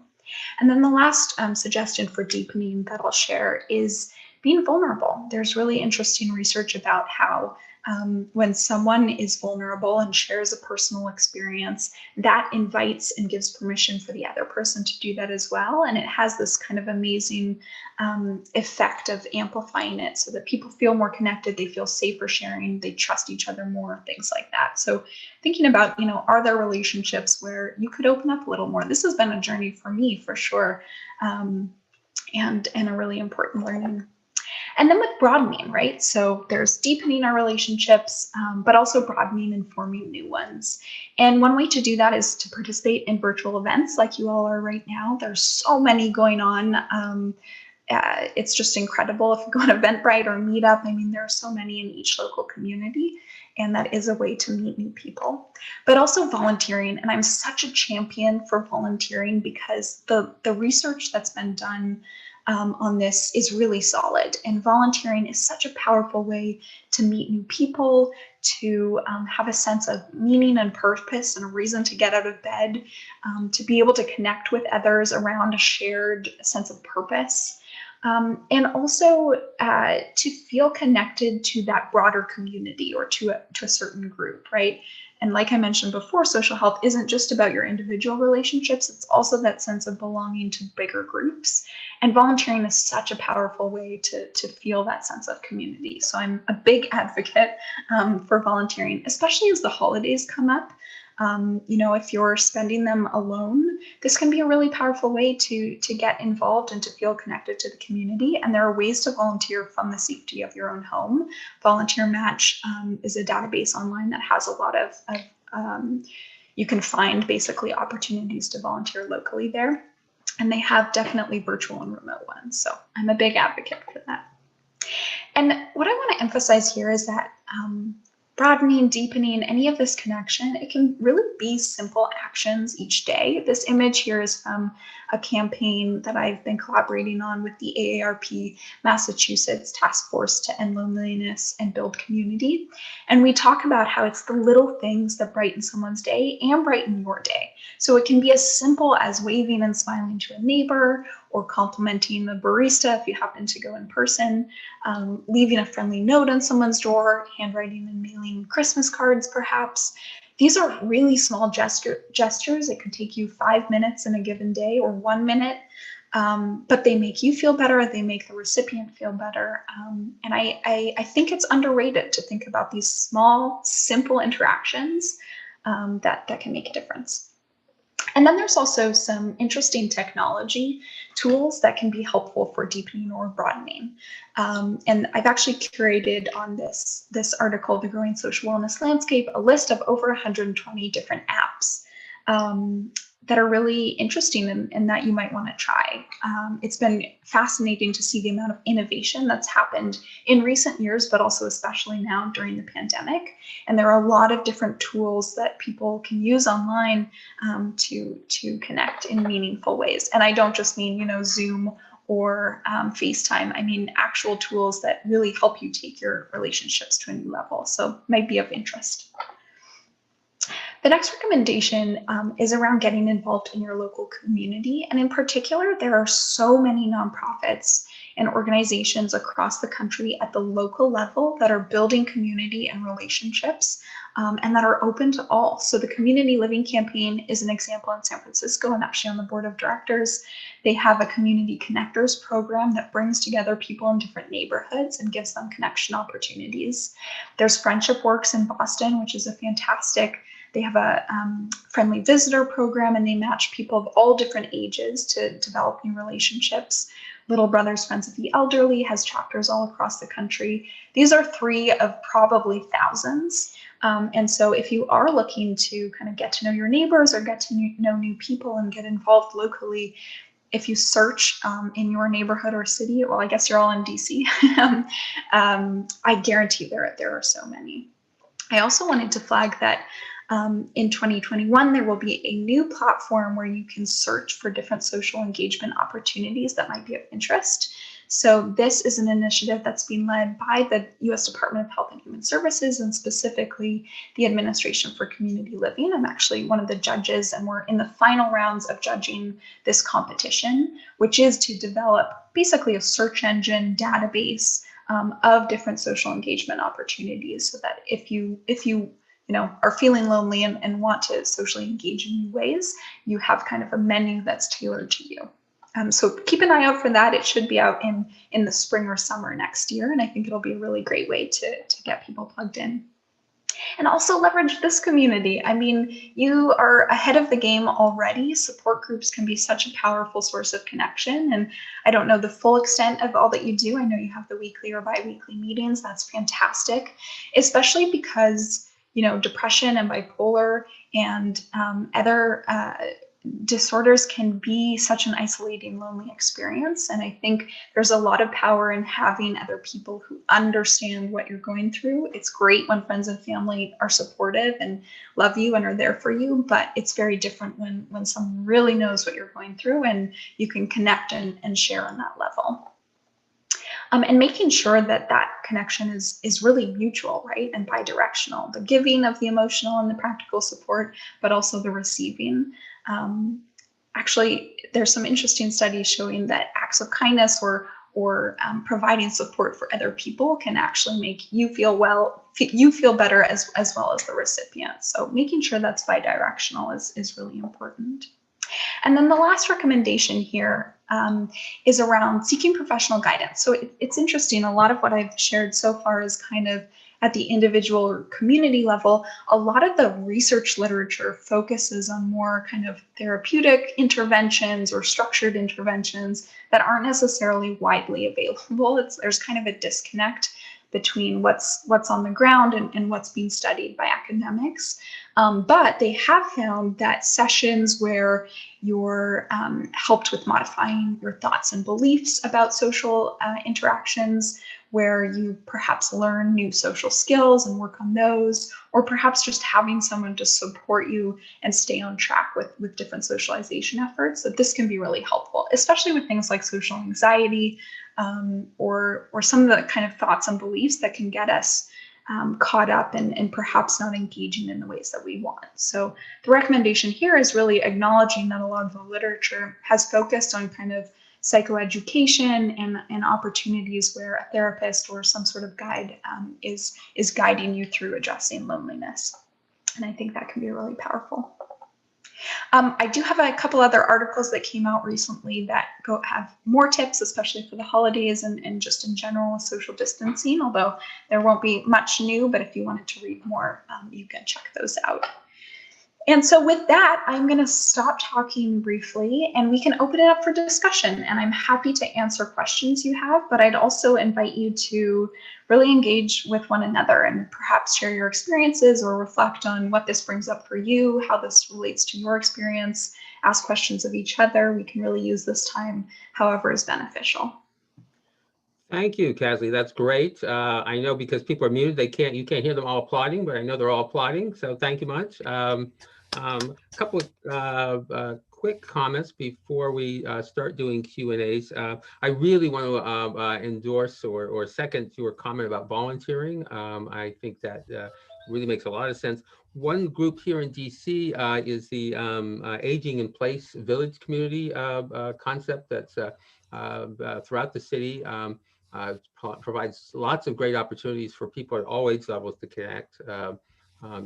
And then the last suggestion for deepening that I'll share is being vulnerable. There's really interesting research about how when someone is vulnerable and shares a personal experience, that invites and gives permission for the other person to do that as well. And it has this kind of amazing effect of amplifying it so that people feel more connected, they feel safer sharing, they trust each other more, things like that. So thinking about, are there relationships where you could open up a little more? This has been a journey for me, for sure, and a really important learning. And then with broadening, right? So there's deepening our relationships, but also broadening and forming new ones. And one way to do that is to participate in virtual events like you all are right now. There's so many going on. It's just incredible. If you go on Eventbrite or Meetup, I mean, there are so many in each local community, and that is a way to meet new people. But also volunteering, and I'm such a champion for volunteering because the research that's been done on this is really solid. And volunteering is such a powerful way to meet new people, to have a sense of meaning and purpose and a reason to get out of bed, to be able to connect with others around a shared sense of purpose. And also to feel connected to that broader community or to a certain group, right? And like I mentioned before, social health isn't just about your individual relationships. It's also that sense of belonging to bigger groups. And volunteering is such a powerful way to feel that sense of community. So I'm a big advocate for volunteering, especially as the holidays come up. If you're spending them alone, this can be a really powerful way to get involved and to feel connected to the community. And there are ways to volunteer from the safety of your own home. Volunteer Match is a database online that has a lot of you can find basically opportunities to volunteer locally there. And they have definitely virtual and remote ones. So I'm a big advocate for that. And what I want to emphasize here is that broadening, deepening any of this connection, it can really be simple actions each day. This image here is from a campaign that I've been collaborating on with the AARP Massachusetts Task Force to End Loneliness and Build Community. And we talk about how it's the little things that brighten someone's day and brighten your day. So it can be as simple as waving and smiling to a neighbor, or complimenting the barista if you happen to go in person, leaving a friendly note on someone's door, handwriting and mailing Christmas cards perhaps. These are really small gestures. It could take you 5 minutes in a given day or 1 minute, but they make you feel better. They make the recipient feel better. And I think it's underrated to think about these small, simple interactions that can make a difference. And then there's also some interesting technology tools that can be helpful for deepening or broadening. And I've actually curated on this article, The Growing Social Wellness Landscape, a list of over 120 different apps that are really interesting and that you might want to try. It's been fascinating to see the amount of innovation that's happened in recent years, but also especially now during the pandemic. And there are a lot of different tools that people can use online to connect in meaningful ways. And I don't just mean, Zoom or FaceTime. I mean actual tools that really help you take your relationships to a new level. So might be of interest. The next recommendation is around getting involved in your local community. And in particular, there are so many nonprofits and organizations across the country at the local level that are building community and relationships and that are open to all. So the Community Living Campaign is an example in San Francisco. I'm actually on the board of directors. They have a Community Connectors program that brings together people in different neighborhoods and gives them connection opportunities. There's Friendship Works in Boston, which is a fantastic. They have a friendly visitor program, and they match people of all different ages to develop new relationships. Little Brothers Friends of the Elderly has chapters all across the country. These are 3 of probably thousands. And so if you are looking to kind of get to know your neighbors or get to know new people and get involved locally, if you search in your neighborhood or city, well, I guess you're all in DC, I guarantee there are so many. I also wanted to flag that in 2021, there will be a new platform where you can search for different social engagement opportunities that might be of interest. So this is an initiative that's being led by the U.S. Department of Health and Human Services, and specifically the Administration for Community Living. I'm actually one of the judges, and we're in the final rounds of judging this competition, which is to develop basically a search engine database of different social engagement opportunities, so that if you are feeling lonely and want to socially engage in new ways, you have kind of a menu that's tailored to you. So keep an eye out for that. It should be out in the spring or summer next year, and I think it'll be a really great way to get people plugged in. And also leverage this community. I mean, you are ahead of the game already. Support groups can be such a powerful source of connection. And I don't know the full extent of all that you do. I know you have the weekly or bi-weekly meetings. That's fantastic, especially because depression and bipolar and other disorders can be such an isolating, lonely experience. And I think there's a lot of power in having other people who understand what you're going through. It's great when friends and family are supportive and love you and are there for you, but it's very different when someone really knows what you're going through and you can connect and share on that level. And making sure that connection is really mutual, right? And bi-directional, the giving of the emotional and the practical support, but also the receiving. Actually, there's some interesting studies showing that acts of kindness or providing support for other people can actually make you feel better as well as the recipient. So making sure that's bi-directional is really important. And then the last recommendation here is around seeking professional guidance. So it's interesting. A lot of what I've shared so far is kind of at the individual or community level. A lot of the research literature focuses on more kind of therapeutic interventions or structured interventions that aren't necessarily widely available. There's kind of a disconnect between what's on the ground and what's being studied by academics. But they have found that sessions where you're helped with modifying your thoughts and beliefs about social interactions, where you perhaps learn new social skills and work on those, or perhaps just having someone to support you and stay on track with different socialization efforts, that this can be really helpful, especially with things like social anxiety, or some of the kind of thoughts and beliefs that can get us caught up and perhaps not engaging in the ways that we want. So the recommendation here is really acknowledging that a lot of the literature has focused on kind of psychoeducation and opportunities where a therapist or some sort of guide is guiding you through addressing loneliness. And I think that can be really powerful. I do have a couple other articles that came out recently that have more tips, especially for the holidays and just in general social distancing, although there won't be much new, but if you wanted to read more, you can check those out. And so with that, I'm going to stop talking briefly and we can open it up for discussion. And I'm happy to answer questions you have, but I'd also invite you to really engage with one another and perhaps share your experiences or reflect on what this brings up for you, how this relates to your experience, ask questions of each other. We can really use this time however is beneficial. Thank you, Kasley. That's great. I know because people are muted, you can't hear them all applauding, but I know they're all applauding. So thank you much. A couple of quick comments before we start doing Q&As. I really want to endorse or second your comment about volunteering. I think that really makes a lot of sense. One group here in DC is the Aging in Place Village Community concept that's throughout the city. Provides lots of great opportunities for people at all age levels to connect.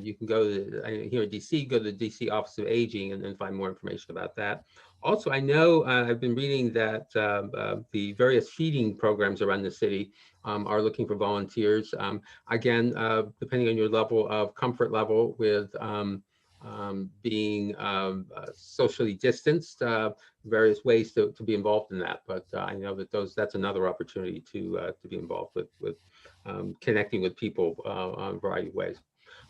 You can go to, here in DC, go to the DC Office of Aging and find more information about that. Also, I know I've been reading that the various feeding programs around the city are looking for volunteers. Again, depending on your level of comfort level with being socially distanced, various ways to be involved in that. But I know that that's another opportunity to be involved with connecting with people on a variety of ways.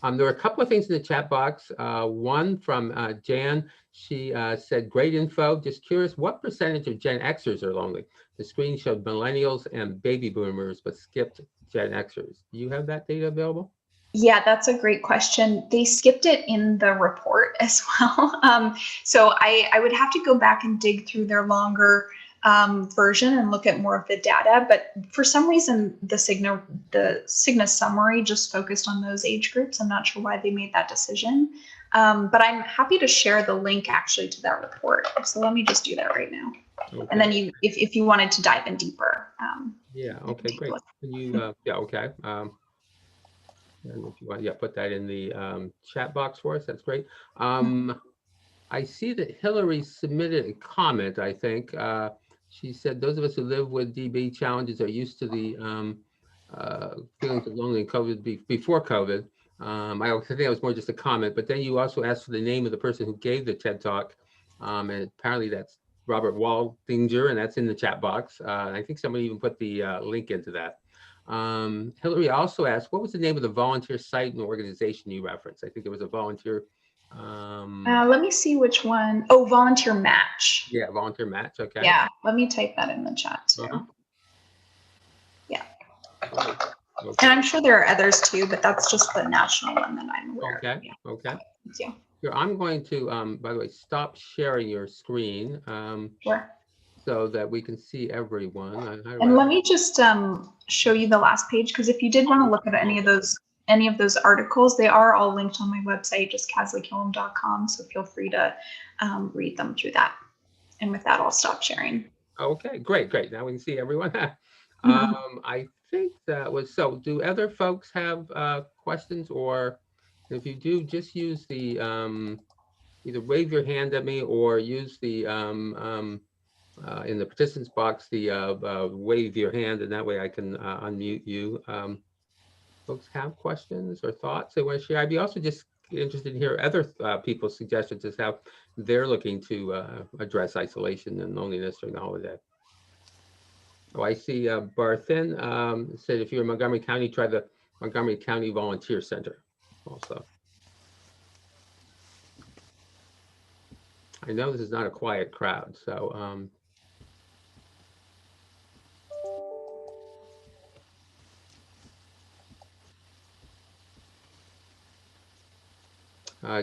There are a couple of things in the chat box. One from Jan. She said, great info. Just curious, what percentage of Gen Xers are lonely? The screen showed millennials and baby boomers, but skipped Gen Xers. Do you have that data available? Yeah, that's a great question. They skipped it in the report as well. So I would have to go back and dig through their longer version and look at more of the data. But for some reason, the Cigna summary just focused on those age groups. I'm not sure why they made that decision. But I'm happy to share the link actually to that report. So let me just do that right now. Okay. And then if you wanted to dive in deeper. Yeah, okay, great. Can you, yeah, okay. And if you want, yeah, put that in the chat box for us. That's great. I see that Hillary submitted a comment, I think. She said, those of us who live with DB challenges are used to the feelings of lonely in COVID before COVID. I think it was more just a comment, but then you also asked for the name of the person who gave the TED Talk. And apparently that's Robert Waldinger, and that's in the chat box. I think somebody even put the link into that. Hillary also asked, what was the name of the volunteer site and organization you referenced? I think it was a volunteer. Let me see which one. Oh, Volunteer Match. Yeah, Volunteer Match. Okay. Yeah, let me type that in the chat too. Yeah. Okay. And I'm sure there are others too, but that's just the national one that I'm aware of. Okay. Okay. Thank you. Here, I'm going to, by the way, stop sharing your screen. Sure. So that we can see everyone. And let me just show you the last page, because if you did want to look at any of those articles, they are all linked on my website, just kasleykillam.com. So feel free to read them through that. And with that, I'll stop sharing. Okay, great. Now we can see everyone. I think that was so. Do other folks have questions, or if you do, just use the either wave your hand at me or use the in the participants box, the wave your hand, and that way I can unmute you. Folks have questions or thoughts they want to share? I'd be also just interested in hear other people's suggestions as how they're looking to address isolation and loneliness during the holiday. Oh, I see Barthin said, if you're in Montgomery County, try the Montgomery County Volunteer Center also. I know this is not a quiet crowd, so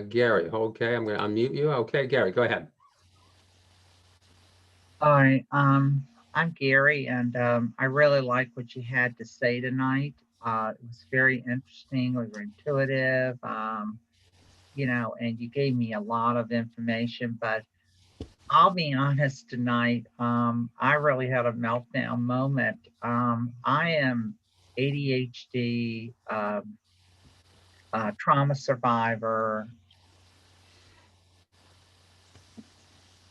Gary, okay, I'm going to unmute you. Okay, Gary, go ahead. Hi, I'm Gary, and I really like what you had to say tonight. It was very interesting, we were intuitive, and you gave me a lot of information, but I'll be honest tonight, I really had a meltdown moment. I am ADHD, trauma survivor,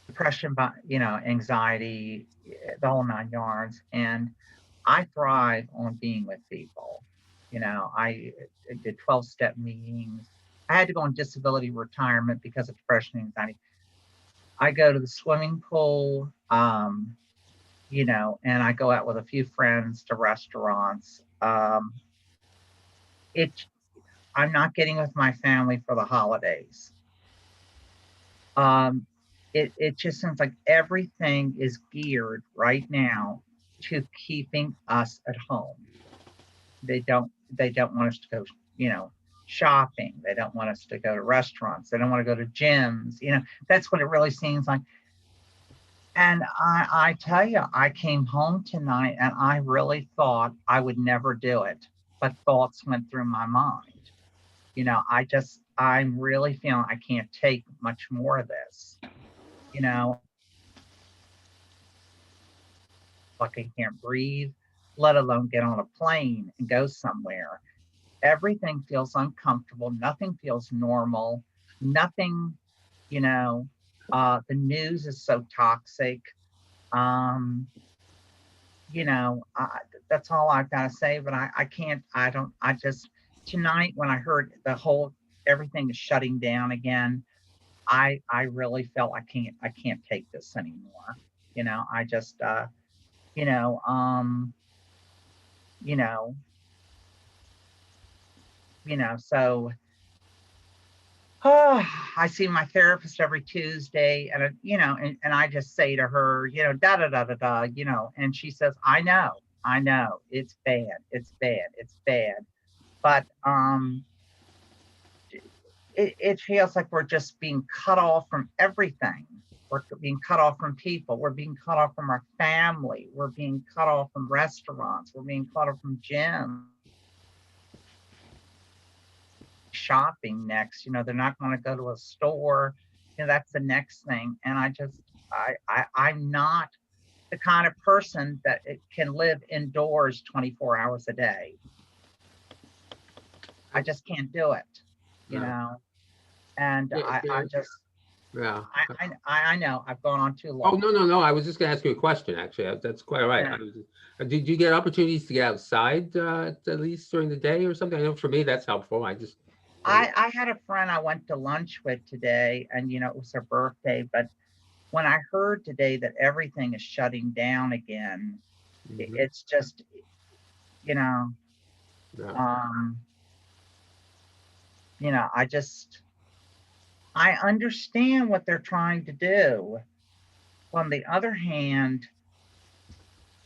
depression, anxiety, the whole 9 yards, and I thrive on being with people. I did 12-step meetings. I had to go on disability retirement because of depression and anxiety. I go to the swimming pool, and I go out with a few friends to restaurants. It, I'm not getting with my family for the holidays. Um, it just seems like everything is geared right now to keeping us at home. They don't want us to go, shopping. They don't want us to go to restaurants. They don't want to go to gyms. That's what it really seems like. And I tell you, I came home tonight and I really thought I would never do it, but thoughts went through my mind. I'm really feeling I can't take much more of this. Like I can't breathe, let alone get on a plane and go somewhere. Everything feels uncomfortable. Nothing feels normal. Nothing, the news is so toxic. Um, that's all I've got to say, but I can't, I just, tonight when I heard everything is shutting down again, I really felt I can't take this anymore. I just, you know, um, you know, so I see my therapist every Tuesday, and I just say to her, da da da da da, and she says, I know, it's bad, it's bad, it's bad, but it feels like we're just being cut off from everything. We're being cut off from people. We're being cut off from our family. We're being cut off from restaurants. We're being cut off from gyms. Shopping next, they're not going to go to a store. That's the next thing. And I'm not the kind of person that it can live indoors 24 hours a day. I just can't do it, and Yeah, I just, yeah. I know I've gone on too long. Oh, no. I was just going to ask you a question, actually. That's quite all right. Yeah. Did you get opportunities to get outside at least during the day or something? I know for me, that's helpful. I had a friend I went to lunch with today, and it was her birthday. But when I heard today that everything is shutting down again, it's just, Yeah. um, I understand what they're trying to do. On the other hand,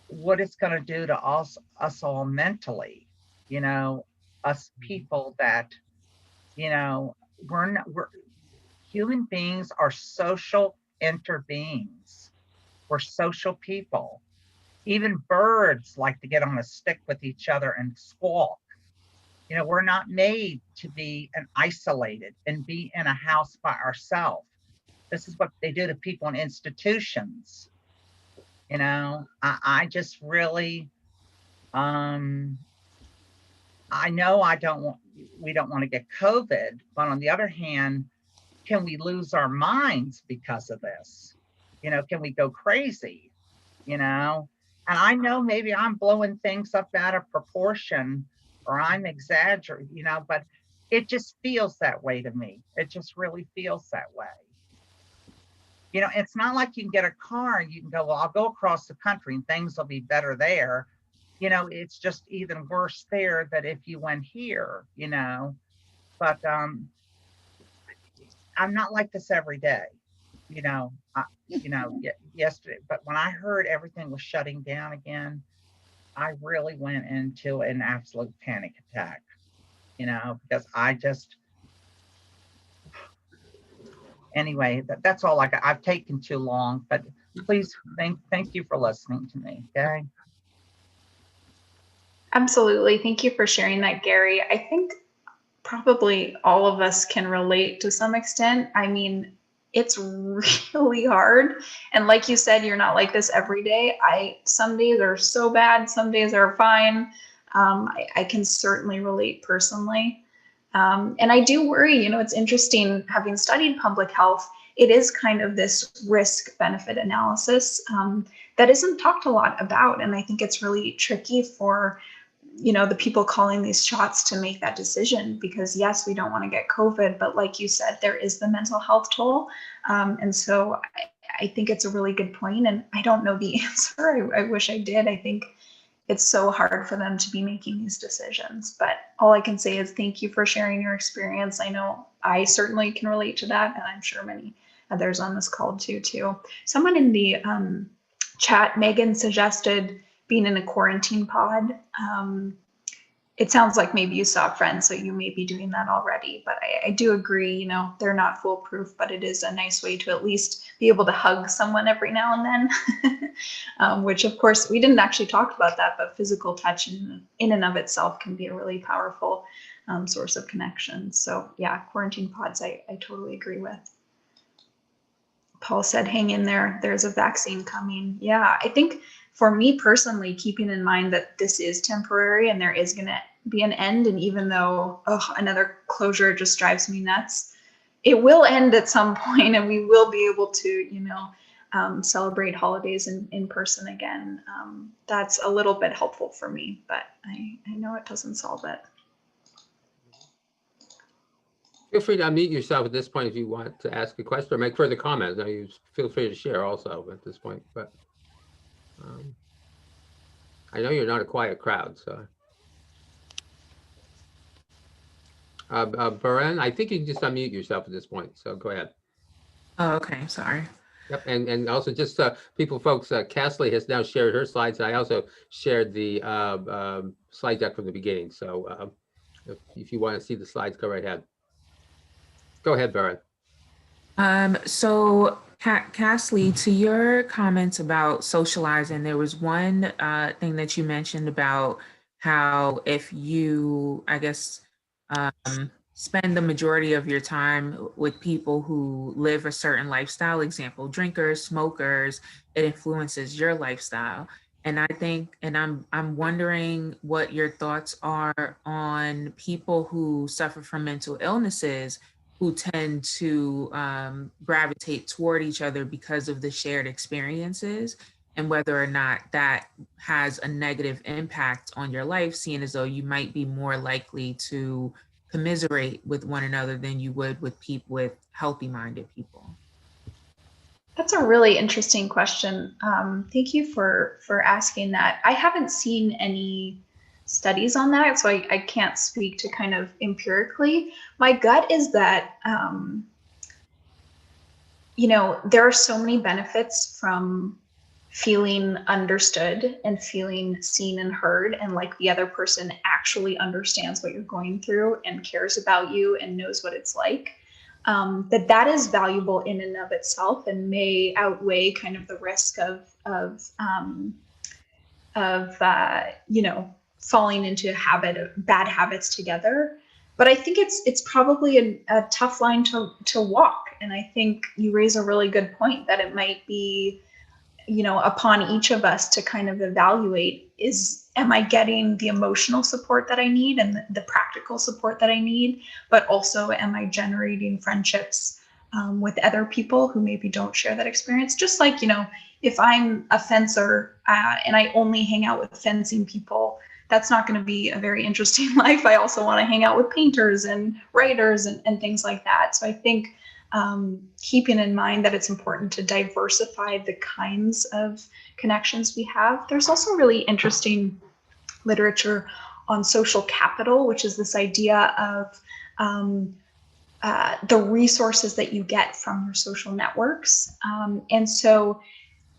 what it's going to do to us all mentally, us people that, we're human beings are social interbeings. We're social people. Even birds like to get on a stick with each other and squawk. We're not made to be isolated and be in a house by ourselves. This is what they do to people in institutions. I just really, I know we don't want to get COVID, but on the other hand, can we lose our minds because of this? Can we go crazy? And I know maybe I'm blowing things up out of proportion or I'm exaggerating, but it just feels that way to me. It just really feels that way. It's not like you can get a car and you can go, well, I'll go across the country and things will be better there. It's just even worse there than if you went here, but I'm not like this every day. Yesterday, but when I heard everything was shutting down again, I really went into an absolute panic attack, because anyway, that's all I've taken too long, but please thank you for listening to me. Okay. Absolutely. Thank you for sharing that, Gary. I think probably all of us can relate to some extent. I mean, it's really hard. And like you said, you're not like this every day. Some days are so bad, some days are fine. I can certainly relate personally. And I do worry, it's interesting having studied public health, it is kind of this risk benefit analysis that isn't talked a lot about. And I think it's really tricky for the people calling these shots to make that decision, because yes, we don't want to get COVID, but like you said, there is the mental health toll. And so I think it's a really good point, and I don't know the answer. I wish I did. I think it's so hard for them to be making these decisions, but all I can say is thank you for sharing your experience. I know I certainly can relate to that, and I'm sure many others on this call too. Someone in the chat, Megan, suggested being in a quarantine pod. It sounds like maybe you saw friends, so you may be doing that already, but I do agree, they're not foolproof, but it is a nice way to at least be able to hug someone every now and then, which of course we didn't actually talk about that, but physical touch in and of itself can be a really powerful source of connection. So yeah, quarantine pods, I totally agree with. Paul said, hang in there, there's a vaccine coming. Yeah, I think for me personally, keeping in mind that this is temporary and there is going to be an end, and even though another closure just drives me nuts, it will end at some point, and we will be able to, celebrate holidays in person again. That's a little bit helpful for me, but I know it doesn't solve it. Feel free to unmute yourself at this point if you want to ask a question or make further comments. Now, you feel free to share also at this point, but I know you're not a quiet crowd, so. Beren, I think you can just unmute yourself at this point, so go ahead. Oh, okay, sorry. Yep, and also just folks, Kasley has now shared her slides. I also shared the slide deck from the beginning, so if you want to see the slides, go right ahead. Go ahead, Beren. So Kasley, to your comments about socializing, there was one thing that you mentioned about how if you, I guess, spend the majority of your time with people who live a certain lifestyle, example, drinkers, smokers, it influences your lifestyle. And I think, and I'm wondering what your thoughts are on people who suffer from mental illnesses who tend to gravitate toward each other because of the shared experiences, and whether or not that has a negative impact on your life, seeing as though you might be more likely to commiserate with one another than you would with people, with healthy-minded people. That's a really interesting question. Thank you for asking that. I haven't seen any studies on that, so I can't speak to kind of empirically. My gut is that, there are so many benefits from feeling understood and feeling seen and heard, and like the other person actually understands what you're going through and cares about you and knows what it's like. That is valuable in and of itself and may outweigh kind of the risk of falling into bad habits together. But I think it's probably a tough line to walk. And I think you raise a really good point that it might be, upon each of us to kind of evaluate, am I getting the emotional support that I need and the practical support that I need, but also am I generating friendships with other people who maybe don't share that experience? Just like, if I'm a fencer and I only hang out with fencing people, that's not going to be a very interesting life. I also want to hang out with painters and writers and things like that. So I think keeping in mind that it's important to diversify the kinds of connections we have. There's also really interesting literature on social capital, which is this idea of the resources that you get from your social networks. And so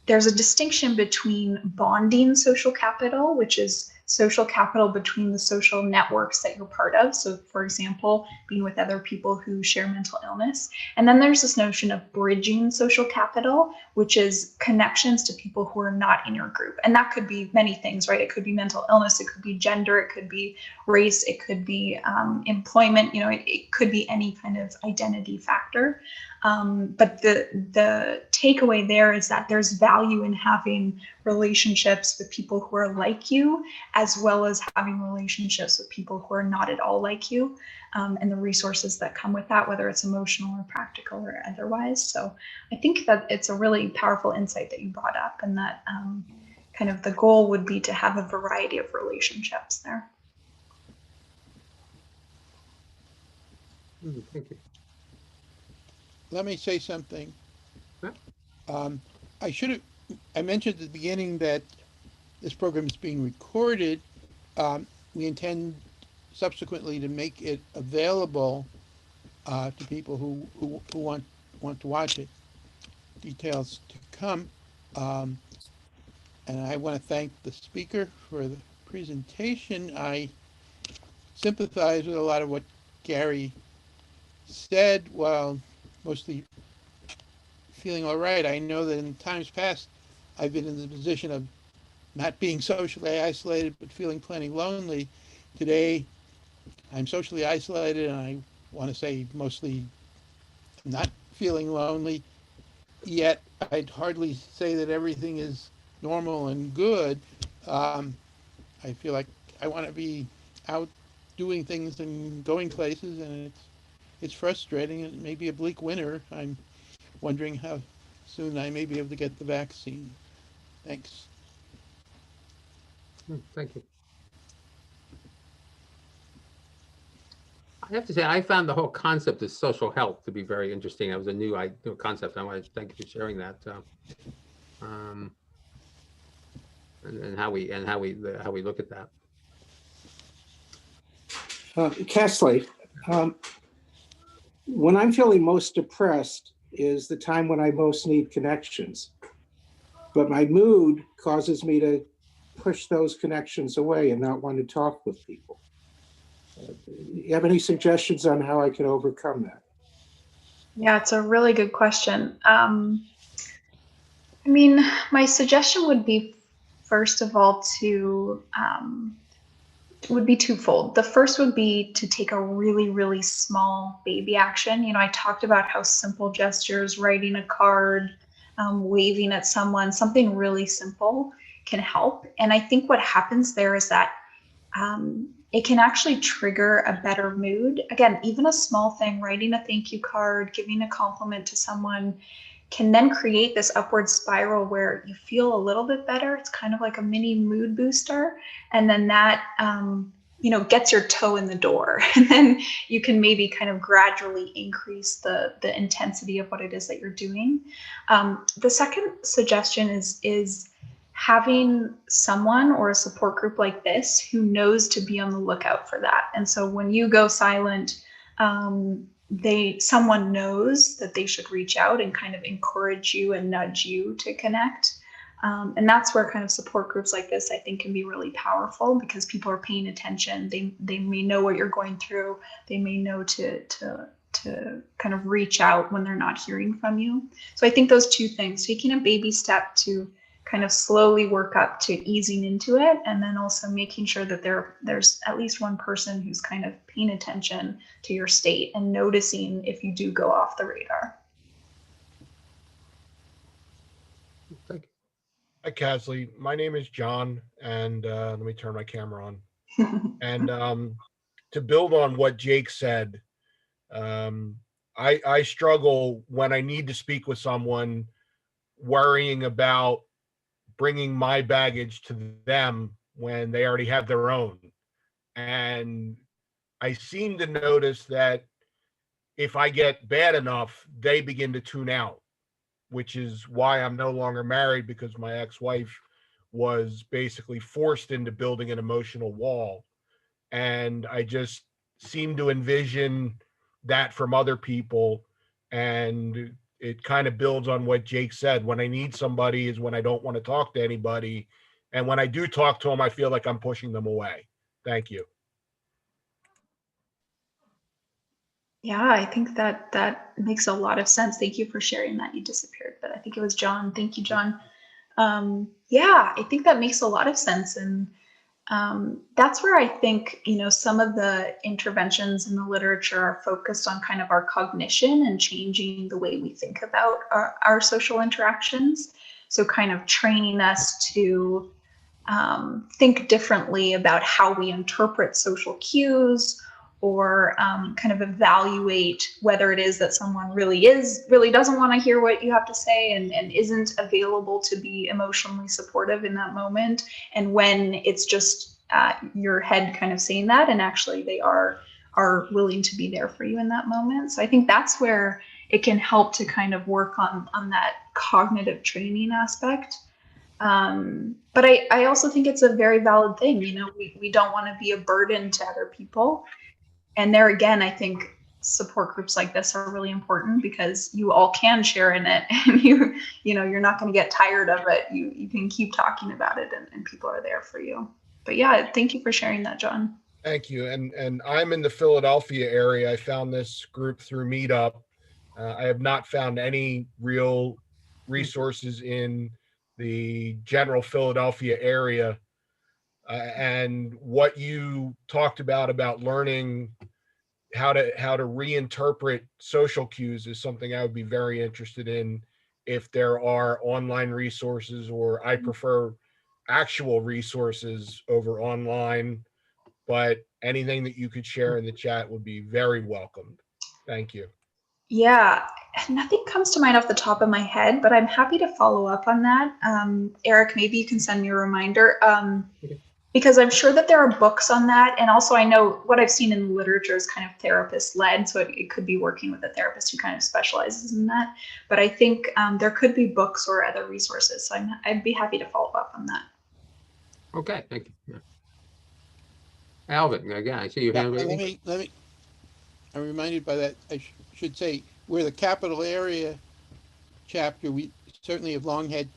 there's a distinction between bonding social capital, which is social capital between the social networks that you're part of. So, for example, being with other people who share mental illness. And then there's this notion of bridging social capital, which is connections to people who are not in your group. And that could be many things, right? It could be mental illness, it could be gender, it could be race, it could be employment, it could be any kind of identity factor. But the takeaway there is that there's value in having relationships with people who are like you, as well as having relationships with people who are not at all like you, and the resources that come with that, whether it's emotional or practical or otherwise. So I think that it's a really powerful insight that you brought up, and that kind of the goal would be to have a variety of relationships there. Thank you. Let me say something. Yeah. I mentioned at the beginning that this program is being recorded. We intend subsequently to make it available to people who want to watch it. Details to come. And I want to thank the speaker for the presentation. I sympathize with a lot of what Gary said, while mostly feeling all right. I know that in times past, I've been in the position of not being socially isolated, but feeling plenty lonely. Today, I'm socially isolated, and I want to say mostly not feeling lonely. Yet, I'd hardly say that everything is normal and good. I feel like I want to be out doing things and going places, and it's frustrating. It may be a bleak winter. I'm wondering how soon I may be able to get the vaccine. Thanks. Thank you. I have to say, I found the whole concept of social health to be very interesting. That was a new concept. I want to thank you for sharing that. And how we look at that. Kasley, when I'm feeling most depressed is the time when I most need connections. But my mood causes me to push those connections away and not want to talk with people. You have any suggestions on how I can overcome that? Yeah, it's a really good question. I mean, my suggestion would be, first of all, would be twofold. The first would be to take a really, really small baby action. I talked about how simple gestures, writing a card, waving at someone, something really simple can help. And I think what happens there is that it can actually trigger a better mood. Again, even a small thing, writing a thank you card, giving a compliment to someone, can then create this upward spiral where you feel a little bit better. It's kind of like a mini mood booster. And then that, gets your toe in the door. And then you can maybe kind of gradually increase the intensity of what it is that you're doing. The second suggestion is having someone or a support group like this who knows to be on the lookout for that. And so when you go silent, someone knows that they should reach out and kind of encourage you and nudge you to connect. And that's where kind of support groups like this, I think, can be really powerful, because people are paying attention. They may know what you're going through. They may know to kind of reach out when they're not hearing from you. So I think those two things, taking a baby step to kind of slowly work up to easing into it, and then also making sure that there's at least one person who's kind of paying attention to your state and noticing if you do go off the radar. Thank you. Hi, Kasley. My name is John, and let me turn my camera on. And to build on what Jake said, I struggle when I need to speak with someone, worrying about bringing my baggage to them when they already have their own. And I seem to notice that if I get bad enough, they begin to tune out, which is why I'm no longer married, because my ex-wife was basically forced into building an emotional wall. And I just seem to envision that from other people. And it kind of builds on what Jake said. When I need somebody is when I don't want to talk to anybody. And when I do talk to them, I feel like I'm pushing them away. Thank you. Yeah, I think that that makes a lot of sense. Thank you for sharing that. You disappeared, but I think it was John. Thank you, John. Yeah, I think that makes a lot of sense. And that's where I think, some of the interventions in the literature are focused on kind of our cognition and changing the way we think about our social interactions. So kind of training us to think differently about how we interpret social cues, or kind of evaluate whether it is that someone really doesn't want to hear what you have to say, and isn't available to be emotionally supportive in that moment, and when it's just your head kind of saying that, and actually they are willing to be there for you in that moment. So I think that's where it can help to kind of work on that cognitive training aspect. But I also think it's a very valid thing. We don't want to be a burden to other people. And there again, I think support groups like this are really important, because you all can share in it, and you're not going to get tired of it. You can keep talking about it, and people are there for you. But yeah, thank you for sharing that, John. Thank you. And I'm in the Philadelphia area. I found this group through Meetup. I have not found any real resources in the general Philadelphia area. And what you talked about learning how to reinterpret social cues is something I would be very interested in. If there are online resources, or I prefer actual resources over online, but anything that you could share in the chat would be very welcomed. Thank you. Yeah, nothing comes to mind off the top of my head, but I'm happy to follow up on that. Eric, maybe you can send me a reminder. Because I'm sure that there are books on that. And also I know what I've seen in the literature is kind of therapist led. So it could be working with a therapist who kind of specializes in that. But I think there could be books or other resources. So I'd be happy to follow up on that. Okay, thank you. Yeah. Alvin, again, I see your hand raising. I'm reminded by that, I should say, we're the capital area chapter. We certainly have long had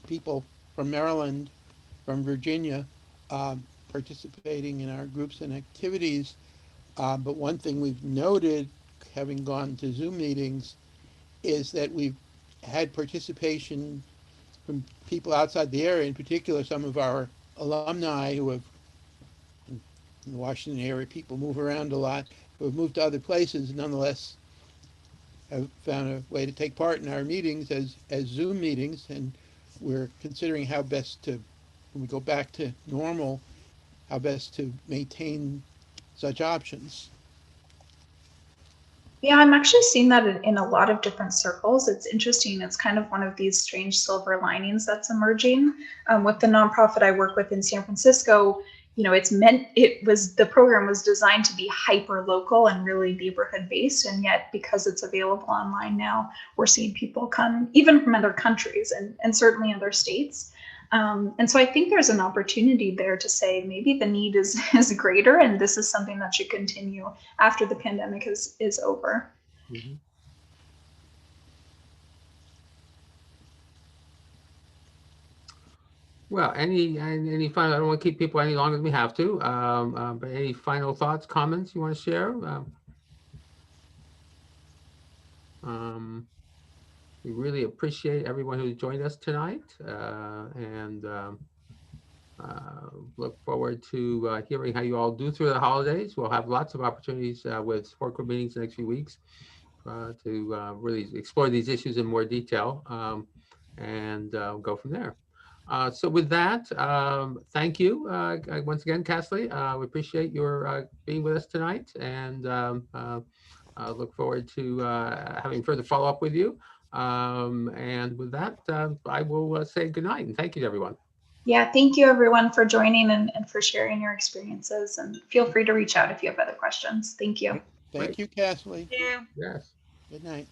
people from Maryland, from Virginia, participating in our groups and activities. But one thing we've noted, having gone to Zoom meetings, is that we've had participation from people outside the area, in particular some of our alumni who have, in the Washington area, people move around a lot, who have moved to other places, nonetheless have found a way to take part in our meetings as Zoom meetings. And we're considering how best to, when we go back to normal, how best to maintain such options. Yeah, I'm actually seeing that in a lot of different circles. It's interesting. It's kind of one of these strange silver linings that's emerging. With the nonprofit I work with in San Francisco, the program was designed to be hyper local and really neighborhood based. And yet, because it's available online now, we're seeing people come even from other countries and certainly other states. And so I think there's an opportunity there to say maybe the need is greater, and this is something that should continue after the pandemic is over. Mm-hmm. Well, any final, I don't want to keep people any longer than we have to, but any final thoughts, comments you want to share? We really appreciate everyone who joined us tonight, and look forward to hearing how you all do through the holidays. We'll have lots of opportunities with support group meetings the next few weeks to really explore these issues in more detail, and go from there. So with that, thank you once again, Kasley. We appreciate your being with us tonight, and look forward to having further follow-up with you. And with that, I will say good night, and thank you to everyone. Yeah, thank you everyone for joining and for sharing your experiences, and feel free to reach out if you have other questions. Thank you. Thank you, Kasley. Yeah. Yes. Good night.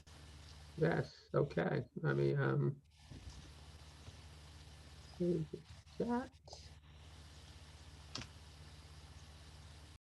Yes. Okay. Let me chat.